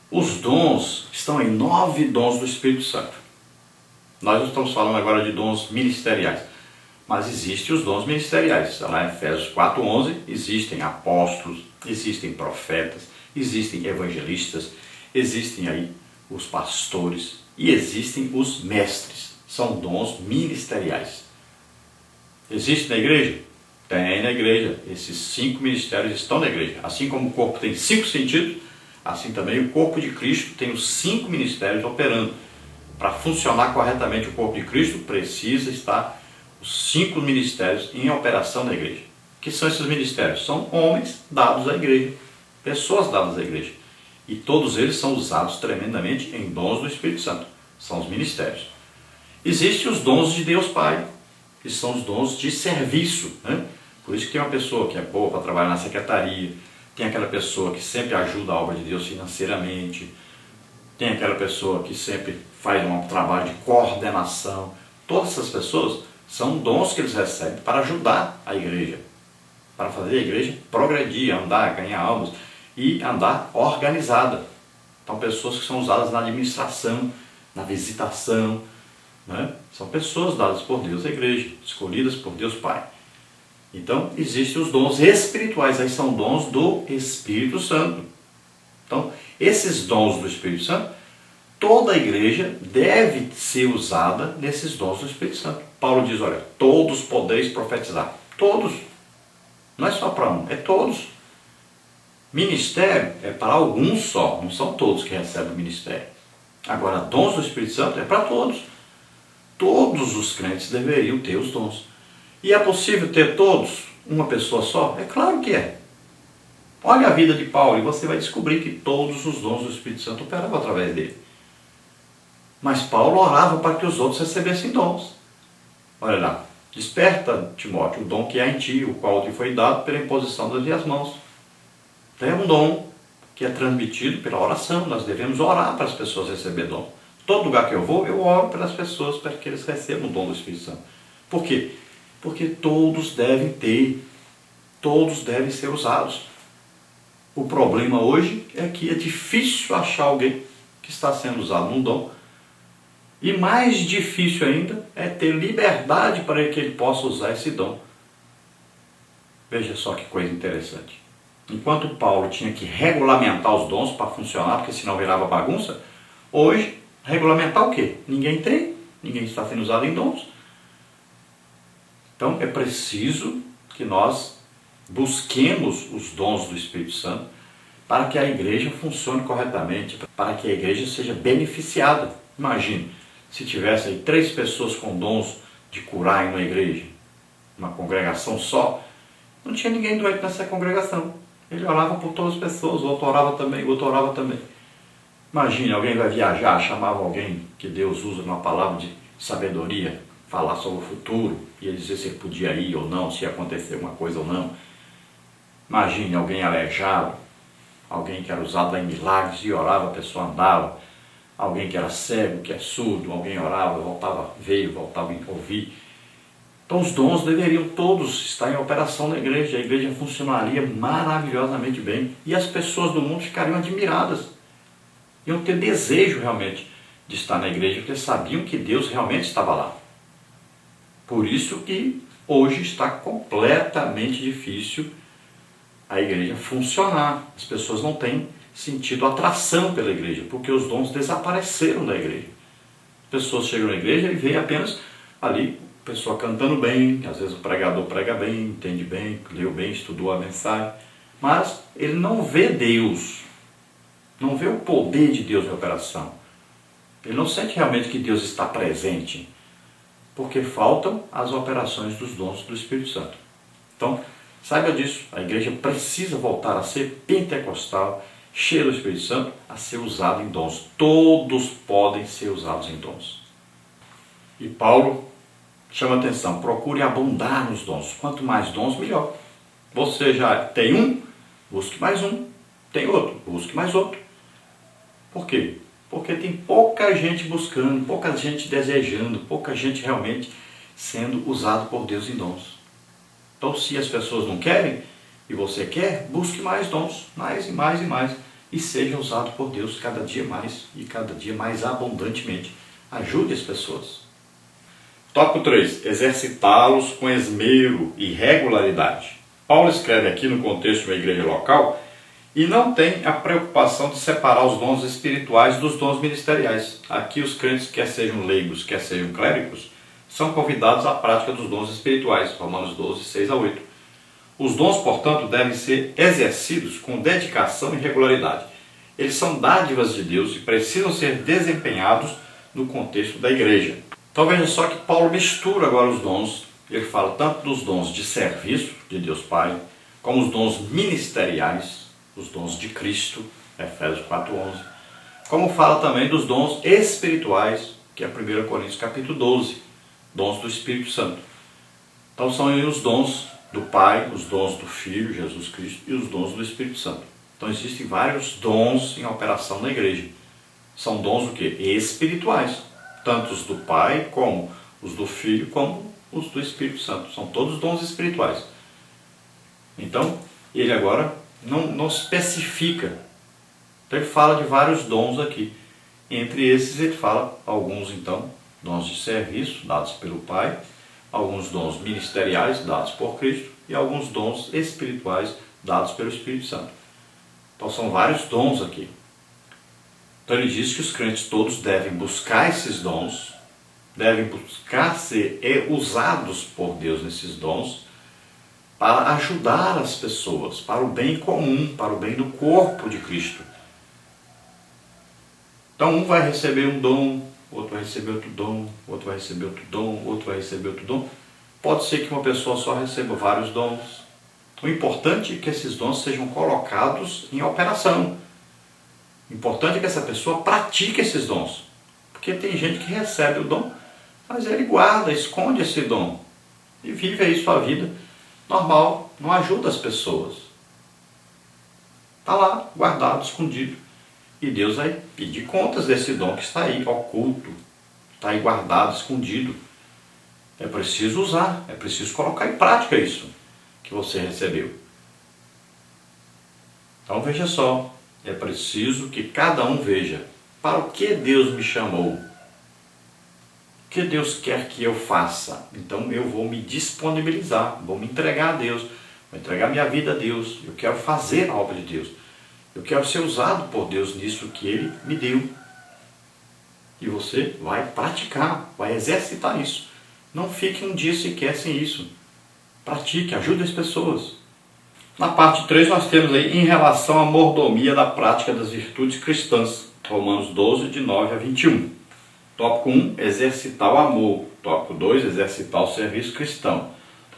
Os dons estão em 9 dons do Espírito Santo. Nós não estamos falando agora de dons ministeriais. Mas existem os dons ministeriais. Lá em Efésios 4:11, existem apóstolos, existem profetas, existem evangelistas, existem aí os pastores e existem os mestres. São dons ministeriais. Existe na igreja? Tem na igreja. Esses 5 ministérios estão na igreja. Assim como o corpo tem 5 sentidos, assim também o corpo de Cristo tem os 5 ministérios operando. Para funcionar corretamente o corpo de Cristo, precisa estar os 5 ministérios em operação na igreja. O que são esses ministérios? São homens dados à igreja, pessoas dadas à igreja. E todos eles são usados tremendamente em dons do Espírito Santo. São os ministérios. Existem os dons de Deus Pai, que são os dons de serviço, né? Por isso que tem uma pessoa que é boa para trabalhar na secretaria, tem aquela pessoa que sempre ajuda a obra de Deus financeiramente, tem aquela pessoa que sempre faz um trabalho de coordenação. Todas essas pessoas São dons que eles recebem para ajudar a igreja, para fazer a igreja progredir, andar, ganhar almas e andar organizada. Então, pessoas que são usadas na administração, na visitação, né? São pessoas dadas por Deus à igreja, escolhidas por Deus Pai. Então, existem os dons espirituais, aí são dons do Espírito Santo. Então, esses dons do Espírito Santo, toda a igreja deve ser usada nesses dons do Espírito Santo. Paulo diz, olha, todos podeis profetizar. Todos. Não é só para um, é todos. Ministério é para alguns só, não são todos que recebem o ministério. Agora, dons do Espírito Santo é para todos. Todos os crentes deveriam ter os dons. E é possível ter todos, uma pessoa só? É claro que é. Olha a vida de Paulo e você vai descobrir que todos os dons do Espírito Santo operavam através dele. Mas Paulo orava para que os outros recebessem dons. Olha lá, desperta, Timóteo, o dom que há em ti, o qual te foi dado pela imposição das minhas mãos. Então é um dom que é transmitido pela oração. Nós devemos orar para as pessoas receberem dom. Todo lugar que eu vou, eu oro pelas pessoas para que eles recebam o dom do Espírito Santo. Por quê? Porque todos devem ter, todos devem ser usados. O problema hoje é que é difícil achar alguém que está sendo usado num dom. E mais difícil ainda é ter liberdade para que ele possa usar esse dom. Veja só que coisa interessante. Enquanto Paulo tinha que regulamentar os dons para funcionar, porque senão virava bagunça, hoje, regulamentar o quê? Ninguém tem, ninguém está sendo usado em dons. Então é preciso que nós busquemos os dons do Espírito Santo para que a igreja funcione corretamente, para que a igreja seja beneficiada. Imagine, se tivesse aí 3 pessoas com dons de curar em uma igreja, uma congregação só, não tinha ninguém doente nessa congregação. Ele orava por todas as pessoas, o outro orava também, o outro orava também. Imagine, alguém vai viajar, chamava alguém que Deus usa numa palavra de sabedoria, falar sobre o futuro, e ele dizer se ele podia ir ou não, se ia acontecer uma coisa ou não. Imagine alguém aleijado, alguém que era usado em milagres e orava, a pessoa andava. Alguém que era cego, que é surdo, alguém orava, voltava a ver, voltava a ouvir. Então os dons deveriam todos estar em operação na igreja. A igreja funcionaria maravilhosamente bem. E as pessoas do mundo ficariam admiradas. Iam ter desejo realmente de estar na igreja, porque sabiam que Deus realmente estava lá. Por isso que hoje está completamente difícil a igreja funcionar. As pessoas não têm sentido atração pela igreja, porque os dons desapareceram da igreja. As pessoas chegam na igreja e veem apenas ali a pessoa cantando bem, às vezes o pregador prega bem, entende bem, leu bem, estudou a mensagem, mas ele não vê Deus, não vê o poder de Deus em operação. Ele não sente realmente que Deus está presente, porque faltam as operações dos dons do Espírito Santo. Então, saiba disso, a igreja precisa voltar a ser pentecostal, cheia do Espírito Santo, a ser usado em dons. Todos podem ser usados em dons. E Paulo chama atenção, procure abundar nos dons. Quanto mais dons, melhor. Você já tem um, busque mais um. Tem outro, busque mais outro. Por quê? Porque tem pouca gente buscando, pouca gente desejando, pouca gente realmente sendo usado por Deus em dons. Então, se as pessoas não querem, e você quer, busque mais dons, mais e mais e mais, e seja usado por Deus cada dia mais e cada dia mais abundantemente. Ajude as pessoas. Tópico 3. Exercitá-los com esmero e regularidade. Paulo escreve aqui no contexto de uma igreja local e não tem a preocupação de separar os dons espirituais dos dons ministeriais. Aqui os crentes, quer sejam leigos, quer sejam clérigos, são convidados à prática dos dons espirituais. Romanos 12, 6 a 8. Os dons, portanto, devem ser exercidos com dedicação e regularidade. Eles são dádivas de Deus e precisam ser desempenhados no contexto da igreja. Então veja só que Paulo mistura agora os dons. Ele fala tanto dos dons de serviço de Deus Pai, como os dons ministeriais, os dons de Cristo, Efésios 4:11, como fala também dos dons espirituais, que é 1 Coríntios capítulo 12, dons do Espírito Santo. Então são aí os dons do Pai, os dons do Filho, Jesus Cristo, e os dons do Espírito Santo. Então existem vários dons em operação na igreja. São dons o quê? Espirituais. Tanto os do Pai, como os do Filho, como os do Espírito Santo. São todos dons espirituais. Então, ele agora não especifica. Então ele fala de vários dons aqui. Entre esses ele fala alguns, então, dons de serviço dados pelo Pai, alguns dons ministeriais dados por Cristo e alguns dons espirituais dados pelo Espírito Santo. Então são vários dons aqui. Então ele diz que os crentes todos devem buscar esses dons, devem buscar ser usados por Deus nesses dons para ajudar as pessoas, para o bem comum, para o bem do corpo de Cristo. Então um vai receber um dom, outro vai receber outro dom, outro vai receber outro dom, outro vai receber outro dom. Pode ser que uma pessoa só receba vários dons. O importante é que esses dons sejam colocados em operação. O importante é que essa pessoa pratique esses dons. Porque tem gente que recebe o dom, mas ele guarda, esconde esse dom e vive aí sua vida normal, não ajuda as pessoas. Está lá, guardado, escondido. E Deus vai pedir contas desse dom que está aí, oculto, está aí guardado, escondido. É preciso usar, é preciso colocar em prática isso que você recebeu. Então veja só, é preciso que cada um veja para o que Deus me chamou. O que Deus quer que eu faça? Então eu vou me disponibilizar, vou me entregar a Deus, vou entregar minha vida a Deus. Eu quero fazer a obra de Deus. Eu quero ser usado por Deus nisso que Ele me deu. E você vai praticar, vai exercitar isso. Não fique um dia sequer sem isso. Pratique, ajude as pessoas. Na parte 3 nós temos aí em relação à mordomia da prática das virtudes cristãs. Romanos 12, de 9 a 21. Tópico 1, exercitar o amor. Tópico 2, exercitar o serviço cristão.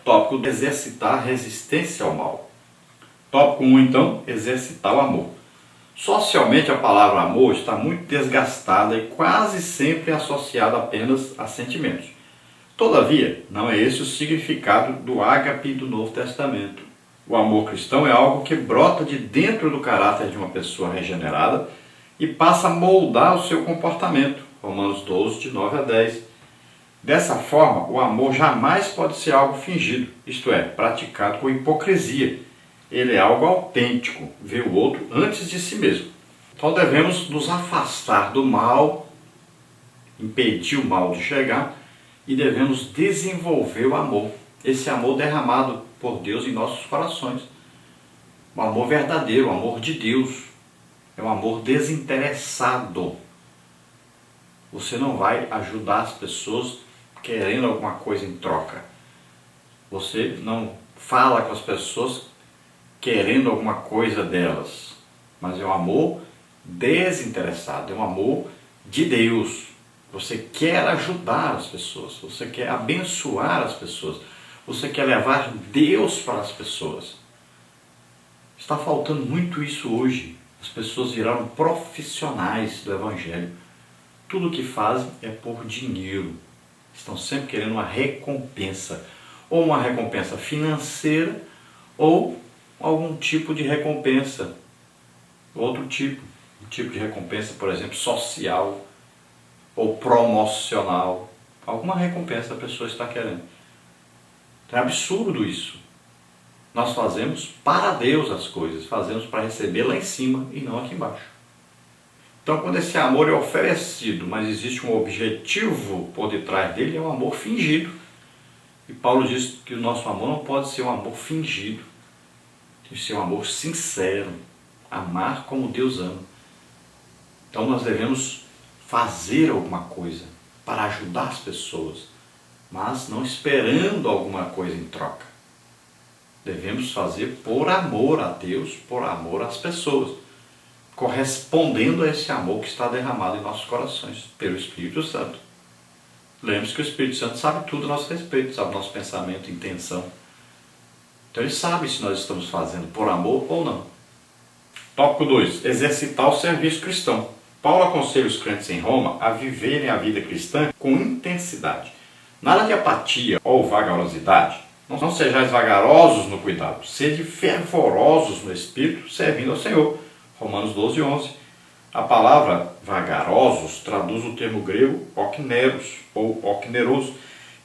Tópico 2, exercitar a resistência ao mal. Tópico 1, então, exercitar o amor. Socialmente a palavra amor está muito desgastada e quase sempre associada apenas a sentimentos. Todavia, não é esse o significado do ágape do Novo Testamento. O amor cristão é algo que brota de dentro do caráter de uma pessoa regenerada e passa a moldar o seu comportamento. Romanos 12, de 9 a 10. Dessa forma, o amor jamais pode ser algo fingido, isto é, praticado com hipocrisia. Ele é algo autêntico, vê o outro antes de si mesmo. Então devemos nos afastar do mal, impedir o mal de chegar, e devemos desenvolver o amor. Esse amor derramado por Deus em nossos corações. O amor verdadeiro, o amor de Deus. É um amor desinteressado. Você não vai ajudar as pessoas querendo alguma coisa em troca. Você não fala com as pessoas querendo alguma coisa delas. Mas é um amor desinteressado, é um amor de Deus. Você quer ajudar as pessoas, você quer abençoar as pessoas, você quer levar Deus para as pessoas. Está faltando muito isso hoje. As pessoas viraram profissionais do Evangelho. Tudo o que fazem é por dinheiro. Estão sempre querendo uma recompensa. Ou uma recompensa financeira, ou algum tipo de recompensa. Outro tipo. Um tipo de recompensa, por exemplo, social ou promocional. Alguma recompensa a pessoa está querendo. É absurdo isso. Nós fazemos para Deus as coisas, fazemos para receber lá em cima e não aqui embaixo. Então, quando esse amor é oferecido, mas existe um objetivo por detrás dele, é um amor fingido. E Paulo diz que o nosso amor não pode ser um amor fingido. Tem que ser um amor sincero, amar como Deus ama. Então, nós devemos fazer alguma coisa para ajudar as pessoas, mas não esperando alguma coisa em troca. Devemos fazer por amor a Deus, por amor às pessoas, correspondendo a esse amor que está derramado em nossos corações, pelo Espírito Santo. Lembre-se que o Espírito Santo sabe tudo a nosso respeito, sabe nosso pensamento, intenção. Então ele sabe se nós estamos fazendo por amor ou não. Tópico 2. Exercitar o serviço cristão. Paulo aconselha os crentes em Roma a viverem a vida cristã com intensidade. Nada de apatia ou vagarosidade. Não sejais vagarosos no cuidado, sede fervorosos no Espírito, servindo ao Senhor. Romanos 12, 11. A palavra vagarosos traduz o termo grego okneros ou okneros,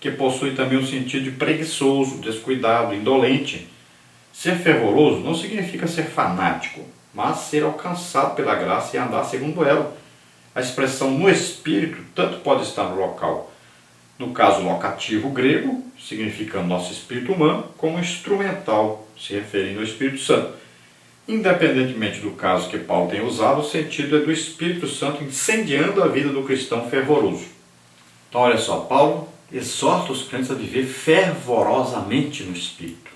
que possui também um sentido de preguiçoso, descuidado, indolente. Ser fervoroso não significa ser fanático, mas ser alcançado pela graça e andar segundo ela. A expressão no espírito tanto pode estar no local, no caso locativo grego, significando nosso espírito humano, como instrumental, se referindo ao Espírito Santo. Independentemente do caso que Paulo tenha usado, o sentido é do Espírito Santo incendiando a vida do cristão fervoroso. Então olha só, Paulo exorta os crentes a viver fervorosamente no Espírito.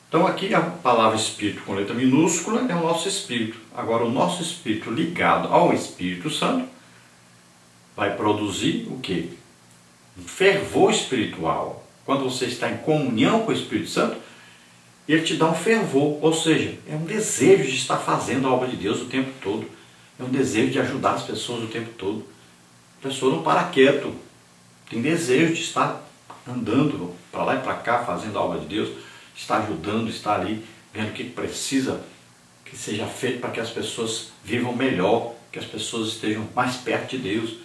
Então aqui a palavra Espírito com letra minúscula é o nosso Espírito. Agora o nosso Espírito ligado ao Espírito Santo vai produzir o quê? Um fervor espiritual. Quando você está em comunhão com o Espírito Santo, ele te dá um fervor, ou seja, é um desejo de estar fazendo a obra de Deus o tempo todo. É um desejo de ajudar as pessoas o tempo todo. A pessoa não para quieto, tem desejo de estar andando para lá e para cá, fazendo a obra de Deus, está ajudando, está ali, vendo o que precisa que seja feito para que as pessoas vivam melhor, que as pessoas estejam mais perto de Deus.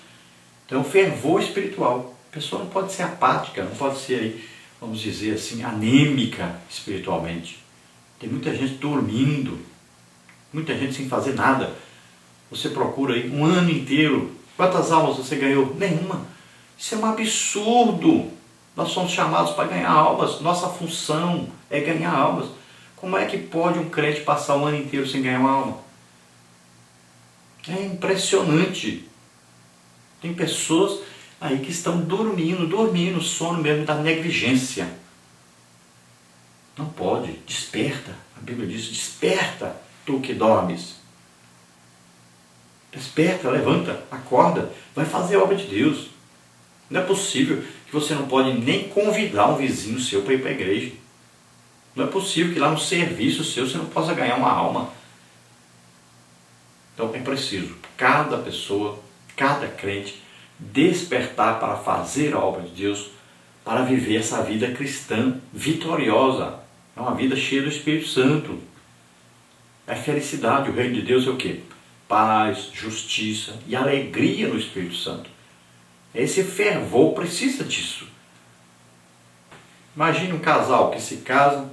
Então é um fervor espiritual. A pessoa não pode ser apática, não pode ser, aí, vamos dizer assim, anêmica espiritualmente. Tem muita gente dormindo, muita gente sem fazer nada. Você procura aí um ano inteiro. Quantas almas você ganhou? Nenhuma. Isso é um absurdo. Nós somos chamados para ganhar almas. Nossa função é ganhar almas. Como é que pode um crente passar um ano inteiro sem ganhar uma alma? É impressionante. Tem pessoas aí que estão dormindo, sono mesmo da negligência. Não pode. Desperta. A Bíblia diz, desperta, tu que dormes. Desperta, levanta, acorda, vai fazer a obra de Deus. Não é possível que você não pode nem convidar um vizinho seu para ir para a igreja. Não é possível que lá no serviço seu você não possa ganhar uma alma. Então é preciso cada pessoa, cada crente, despertar para fazer a obra de Deus, para viver essa vida cristã vitoriosa. É uma vida cheia do Espírito Santo. É felicidade. O reino de Deus é o quê? Paz, justiça e alegria no Espírito Santo. Esse fervor precisa disso. Imagine um casal que se casa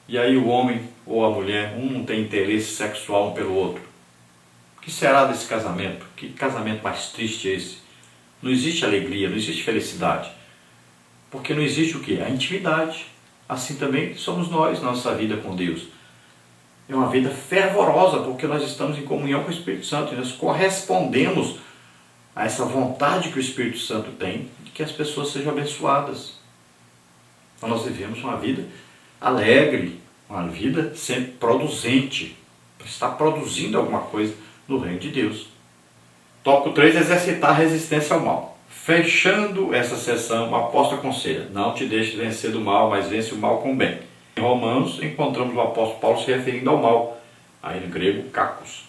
e aí o homem ou a mulher, um não tem interesse sexual um pelo outro. O que será desse casamento? Que casamento mais triste é esse? Não existe alegria, não existe felicidade. Porque não existe o quê? A intimidade. Assim também somos nós, nossa vida com Deus. É uma vida fervorosa, porque nós estamos em comunhão com o Espírito Santo e nós correspondemos a essa vontade que o Espírito Santo tem de que as pessoas sejam abençoadas. Então nós vivemos uma vida alegre, uma vida sempre produzente, para estar produzindo alguma coisa no reino de Deus. Tópico 3, exercitar a resistência ao mal. Fechando essa sessão, o apóstolo aconselha, não te deixes vencer do mal, mas vence o mal com o bem. Em Romanos, encontramos o apóstolo Paulo se referindo ao mal, aí no grego, kakos,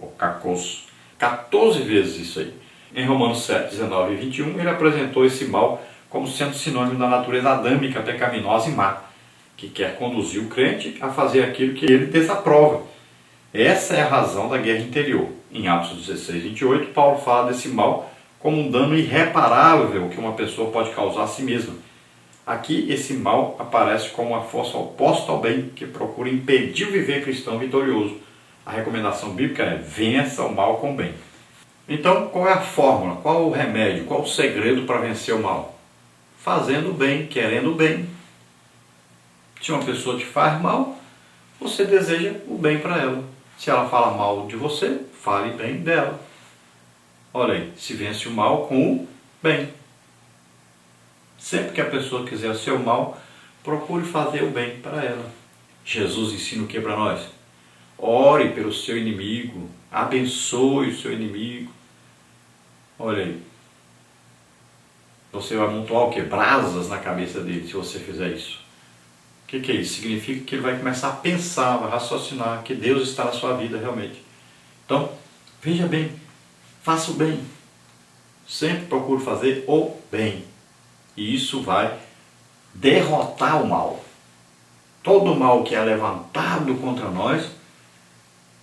ou kakos. 14 vezes isso aí. Em Romanos 7, 19 e 21, ele apresentou esse mal como sendo sinônimo da natureza adâmica, pecaminosa e má, que quer conduzir o crente a fazer aquilo que ele desaprova. Essa é a razão da guerra interior. Em Atos 16, 28, Paulo fala desse mal como um dano irreparável que uma pessoa pode causar a si mesma. Aqui, esse mal aparece como uma força oposta ao bem, que procura impedir o viver cristão vitorioso. A recomendação bíblica é: vença o mal com o bem. Então, qual é a fórmula? Qual o remédio? Qual o segredo para vencer o mal? Fazendo o bem, querendo o bem. Se uma pessoa te faz mal, você deseja o bem para ela. Se ela fala mal de você, fale bem dela. Olha aí, se vence o mal com o bem. Sempre que a pessoa quiser o seu mal, procure fazer o bem para ela. Jesus ensina o que para nós? Ore pelo seu inimigo, abençoe o seu inimigo. Olha aí. Você vai amontoar o quê? Brasas na cabeça dele se você fizer isso. O que é isso? Significa que ele vai começar a pensar, vai raciocinar que Deus está na sua vida realmente. Então, veja bem, faça o bem. Sempre procure fazer o bem. E isso vai derrotar o mal. Todo o mal que é levantado contra nós,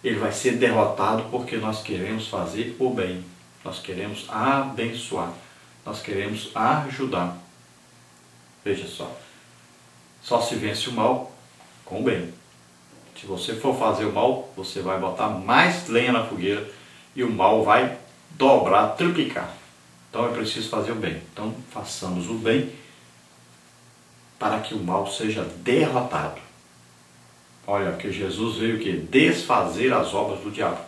ele vai ser derrotado porque nós queremos fazer o bem. Nós queremos abençoar. Nós queremos ajudar. Veja só se vence o mal com o bem. Se você for fazer o mal, você vai botar mais lenha na fogueira e o mal vai dobrar, triplicar. Então é preciso fazer o bem. Então façamos o bem para que o mal seja derrotado. Olha, que Jesus veio que desfazer as obras do diabo.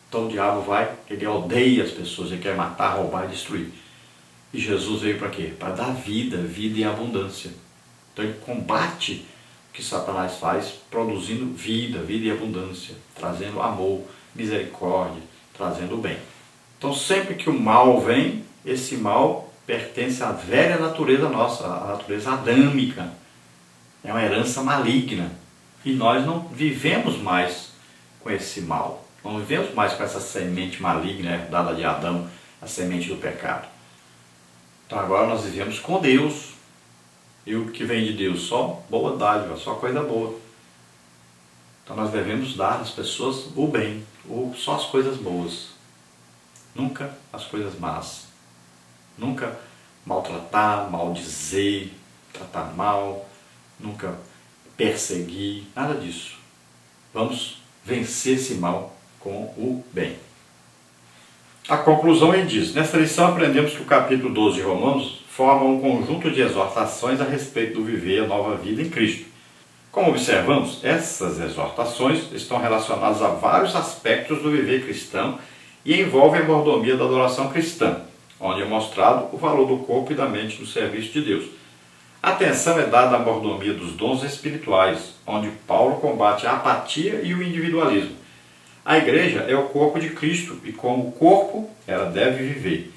Então o diabo ele odeia as pessoas, ele quer matar, roubar e destruir. E Jesus veio para quê? Para dar vida, vida em abundância. Então ele combate o que Satanás faz, produzindo vida, vida em abundância, trazendo amor, misericórdia, trazendo o bem. Então sempre que o mal vem, esse mal pertence à velha natureza nossa, à natureza adâmica. É uma herança maligna. E nós não vivemos mais com esse mal. Não vivemos mais com essa semente maligna dada de Adão, a semente do pecado. Então agora nós vivemos com Deus. E o que vem de Deus? Só boa dádiva, só coisa boa. Então nós devemos dar às pessoas o bem, ou só as coisas boas. Nunca as coisas más. Nunca maltratar, maldizer, tratar mal, nunca perseguir, nada disso. Vamos vencer esse mal com o bem. A conclusão ele diz: nesta lição aprendemos que o capítulo 12 de Romanos forma um conjunto de exortações a respeito do viver a nova vida em Cristo. Como observamos, essas exortações estão relacionadas a vários aspectos do viver cristão e envolvem a mordomia da adoração cristã, onde é mostrado o valor do corpo e da mente no serviço de Deus. Atenção é dada à mordomia dos dons espirituais, onde Paulo combate a apatia e o individualismo. A igreja é o corpo de Cristo e como corpo ela deve viver.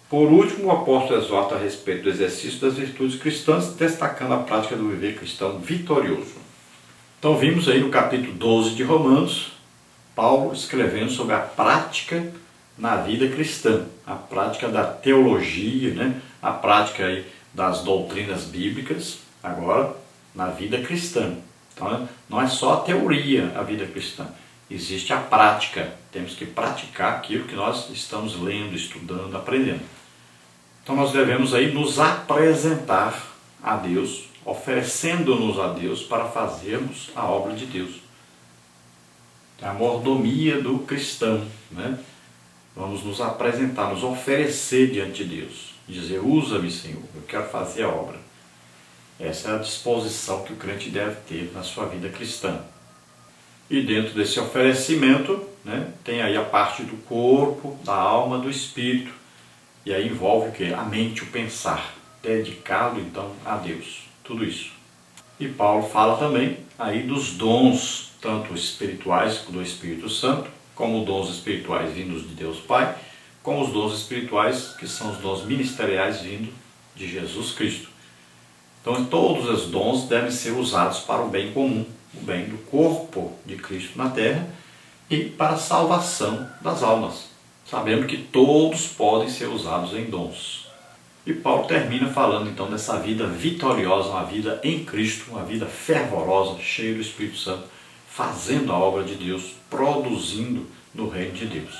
Por último, o apóstolo exorta a respeito do exercício das virtudes cristãs, destacando a prática do viver cristão vitorioso. Então vimos aí no capítulo 12 de Romanos, Paulo escrevendo sobre a prática na vida cristã, a prática da teologia, a prática aí das doutrinas bíblicas, agora na vida cristã. Então não é só a teoria a vida cristã, existe a prática, temos que praticar aquilo que nós estamos lendo, estudando, aprendendo. Então nós devemos aí nos apresentar a Deus, oferecendo-nos a Deus para fazermos a obra de Deus. A mordomia do cristão, Vamos nos apresentar, nos oferecer diante de Deus. Dizer: usa-me, Senhor, eu quero fazer a obra. Essa é a disposição que o crente deve ter na sua vida cristã. E dentro desse oferecimento, tem aí a parte do corpo, da alma, do espírito. E aí envolve o quê? A mente, o pensar, dedicado então a Deus. Tudo isso. E Paulo fala também aí dos dons, tanto espirituais do Espírito Santo, como dons espirituais vindos de Deus Pai, como os dons espirituais que são os dons ministeriais vindos de Jesus Cristo. Então todos os dons devem ser usados para o bem comum, o bem do corpo de Cristo na terra e para a salvação das almas, sabendo que todos podem ser usados em dons. E Paulo termina falando então dessa vida vitoriosa, uma vida em Cristo, uma vida fervorosa, cheia do Espírito Santo, fazendo a obra de Deus, produzindo no reino de Deus.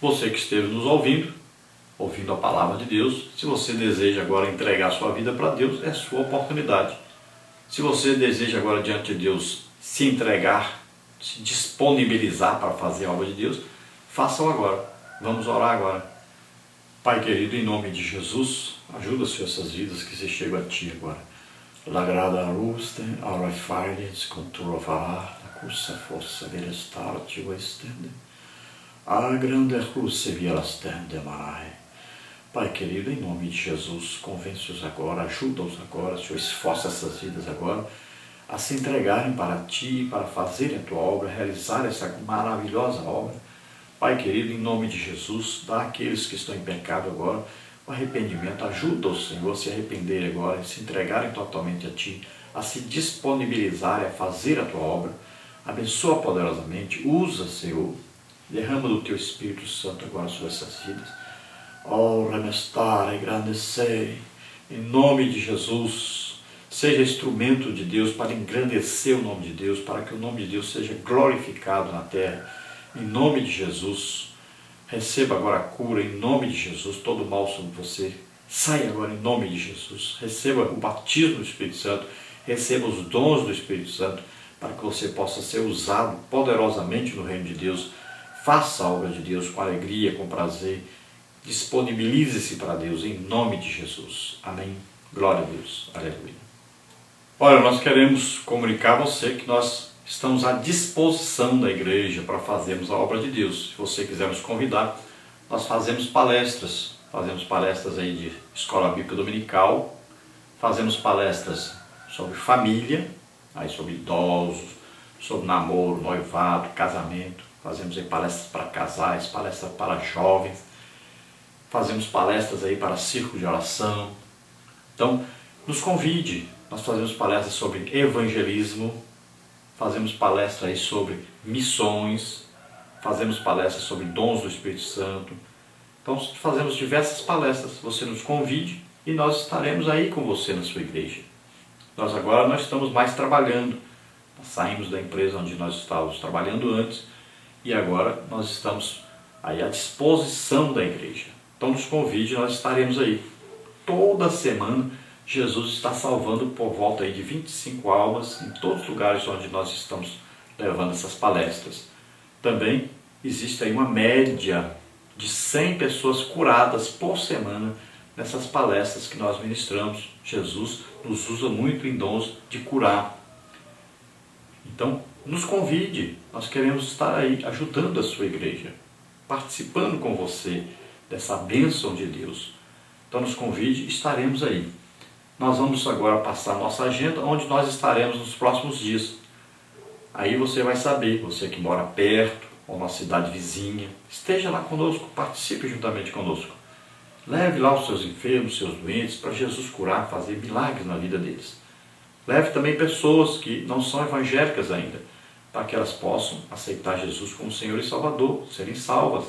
Você que esteve nos ouvindo a palavra de Deus, se você deseja agora entregar a sua vida para Deus, é sua oportunidade. Se você deseja agora diante de Deus se entregar, se disponibilizar para fazer a obra de Deus, faça-o agora. Vamos orar agora. Pai querido, em nome de Jesus, ajuda, Senhor, essas vidas que se chegam a Ti agora. Lagrada ruste, arrefaires, controvar, a cursa força verestar, Te o estende. A grande russe via stende, marai. Pai querido, em nome de Jesus, convence-os agora, ajuda-os agora, Senhor, esforça essas vidas agora a se entregarem para Ti, para fazerem a Tua obra, realizar essa maravilhosa obra. Pai querido, em nome de Jesus, dá àqueles que estão em pecado agora o arrependimento, ajuda-os, Senhor, a se arrependerem agora, a se entregarem totalmente a Ti, a se disponibilizarem a fazer a Tua obra. Abençoa poderosamente, usa, Senhor, derrama do Teu Espírito Santo agora sobre essas vidas. Oh, remestar, engrandecer, em nome de Jesus, seja instrumento de Deus para engrandecer o nome de Deus, para que o nome de Deus seja glorificado na terra, em nome de Jesus. Receba agora a cura, em nome de Jesus, todo mal sobre você Saia agora em nome de Jesus. Receba o batismo do Espírito Santo, receba os dons do Espírito Santo, para que você possa ser usado poderosamente no reino de Deus. Faça a obra de Deus com alegria, com prazer. Disponibilize-se para Deus em nome de Jesus. Amém. Glória a Deus. Aleluia. Olha, nós queremos comunicar a você que nós estamos à disposição da igreja para fazermos a obra de Deus. Se você quiser nos convidar, nós fazemos palestras aí de escola bíblica dominical, fazemos palestras sobre família, aí sobre idosos, sobre namoro, noivado, casamento, fazemos aí palestras para casais, palestras para jovens, fazemos palestras aí para círculo de oração. Então, nos convide. Nós fazemos palestras sobre evangelismo, fazemos palestras aí sobre missões, fazemos palestras sobre dons do Espírito Santo. Então, fazemos diversas palestras. Você nos convide e nós estaremos aí com você na sua igreja. Nós estamos mais trabalhando. Nós saímos da empresa onde nós estávamos trabalhando antes e agora nós estamos aí à disposição da igreja. Então, nos convide, nós estaremos aí. Toda semana, Jesus está salvando por volta aí de 25 almas em todos os lugares onde nós estamos levando essas palestras. Também existe aí uma média de 100 pessoas curadas por semana nessas palestras que nós ministramos. Jesus nos usa muito em dons de curar. Então, nos convide. Nós queremos estar aí ajudando a sua igreja, participando com você dessa bênção de Deus. Então, nos convide, estaremos aí. Nós vamos agora passar a nossa agenda, onde nós estaremos nos próximos dias. Aí você vai saber, você que mora perto ou na cidade vizinha, esteja lá conosco, participe juntamente conosco. Leve lá os seus enfermos, seus doentes, para Jesus curar, fazer milagres na vida deles. Leve também pessoas que não são evangélicas ainda, para que elas possam aceitar Jesus como Senhor e Salvador, serem salvas.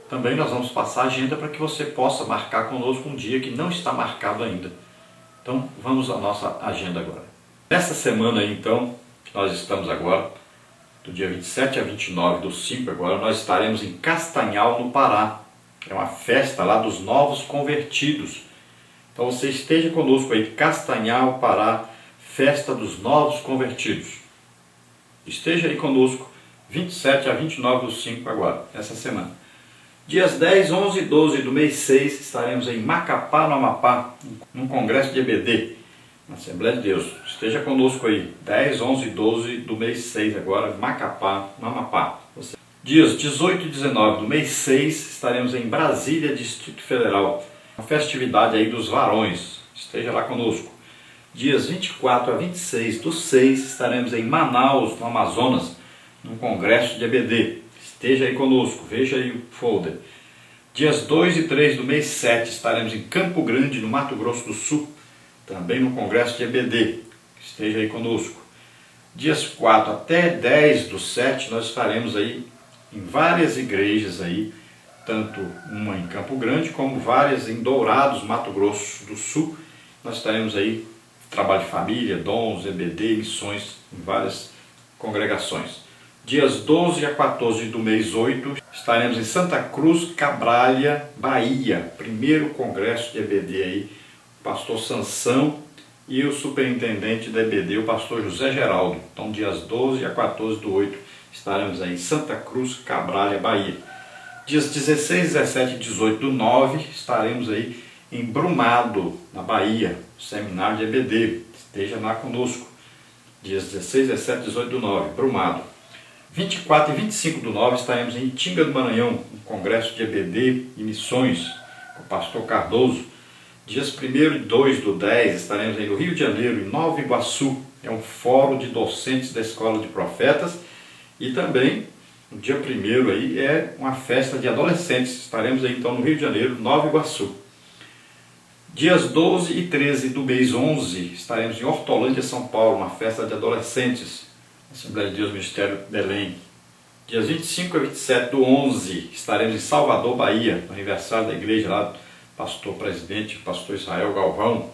Também nós vamos passar a agenda para que você possa marcar conosco um dia que não está marcado ainda. Então, vamos à nossa agenda agora. Nessa semana aí, então, que nós estamos agora, do dia 27 a 29 do 5 agora, nós estaremos em Castanhal, no Pará. É uma festa lá dos novos convertidos. Então, você esteja conosco aí, Castanhal, Pará, festa dos novos convertidos. Esteja aí conosco, 27 a 29 do 5 agora, essa semana. Dias 10, 11 e 12 do mês 6, estaremos em Macapá, no Amapá, num congresso de EBD, na Assembleia de Deus. Esteja conosco aí, 10, 11 e 12 do mês 6 agora, Macapá, no Amapá. Dias 18 e 19 do mês 6, estaremos em Brasília, Distrito Federal, uma festividade aí dos varões. Esteja lá conosco. Dias 24 a 26 do 6, estaremos em Manaus, no Amazonas, num congresso de EBD. Esteja aí conosco, veja aí o folder. Dias 2 e 3 do mês 7, estaremos em Campo Grande, no Mato Grosso do Sul, também no congresso de EBD. Esteja aí conosco. Dias 4 até 10 do 7, nós estaremos aí em várias igrejas aí, tanto uma em Campo Grande, como várias em Dourados, Mato Grosso do Sul. Nós estaremos aí, trabalho de família, dons, EBD, missões, em várias congregações. Dias 12 a 14 do mês 8, estaremos em Santa Cruz, Cabralha, Bahia. Primeiro congresso de EBD aí, o pastor Sansão e o superintendente da EBD, o pastor José Geraldo. Então, dias 12 a 14 do 8, estaremos aí em Santa Cruz, Cabralha, Bahia. Dias 16, 17 e 18 do 9, estaremos aí em Brumado, na Bahia, seminário de EBD. Esteja lá conosco. Dias 16, 17 e 18 do 9, Brumado. 24 e 25 do 9 estaremos em Itinga do Maranhão, um congresso de EBD e missões, com o pastor Cardoso. Dias 1 e 2 do 10 estaremos aí no Rio de Janeiro, em Nova Iguaçu. É um fórum de docentes da Escola de Profetas. E também, no dia 1º aí, é uma festa de adolescentes. Estaremos aí então no Rio de Janeiro, Nova Iguaçu. Dias 12 e 13 do mês 11 estaremos em Hortolândia, São Paulo, uma festa de adolescentes. Assembleia de Deus, Ministério Belém. Dias 25 a 27 do 11, estaremos em Salvador, Bahia, no aniversário da igreja lá do pastor presidente, pastor Israel Galvão.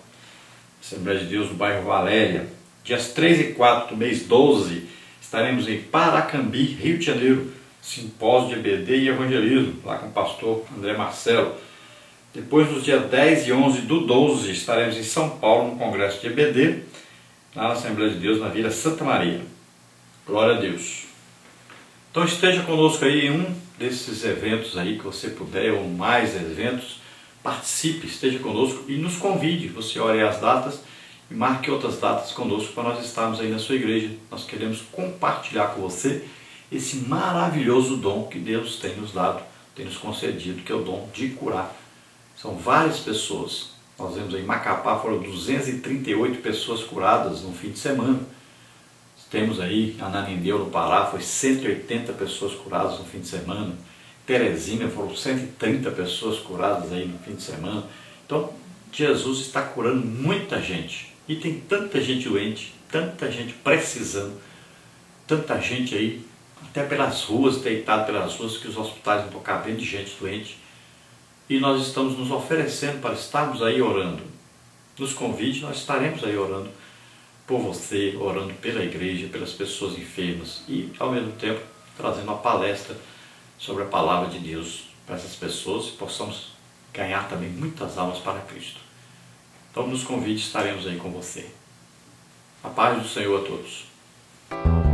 Assembleia de Deus no bairro Valéria. Dias 3 e 4 do mês 12, estaremos em Paracambi, Rio de Janeiro, simpósio de EBD e evangelismo, lá com o pastor André Marcelo. Depois, nos dias 10 e 11 do 12, estaremos em São Paulo, no Congresso de EBD, lá na Assembleia de Deus, na Vila Santa Maria. Glória a Deus. Então esteja conosco aí em um desses eventos aí que você puder, ou mais eventos, participe, esteja conosco e nos convide. Você olhe as datas e marque outras datas conosco para nós estarmos aí na sua igreja. Nós queremos compartilhar com você esse maravilhoso dom que Deus tem nos dado, tem nos concedido, que é o dom de curar. São várias pessoas. Nós vemos aí em Macapá, foram 238 pessoas curadas no fim de semana. Temos aí Ananindeu, no Pará, foi 180 pessoas curadas no fim de semana. Teresina, foram 130 pessoas curadas aí no fim de semana. Então, Jesus está curando muita gente. E tem tanta gente doente, tanta gente precisando, tanta gente aí, até pelas ruas, deitado pelas ruas, que os hospitais não estão cabendo de gente doente. E nós estamos nos oferecendo para estarmos aí orando. Nos convide, nós estaremos aí orando por você, orando pela igreja, pelas pessoas enfermas e, ao mesmo tempo, trazendo uma palestra sobre a palavra de Deus para essas pessoas e possamos ganhar também muitas almas para Cristo. Então, nos convide, estaremos aí com você. A paz do Senhor a todos.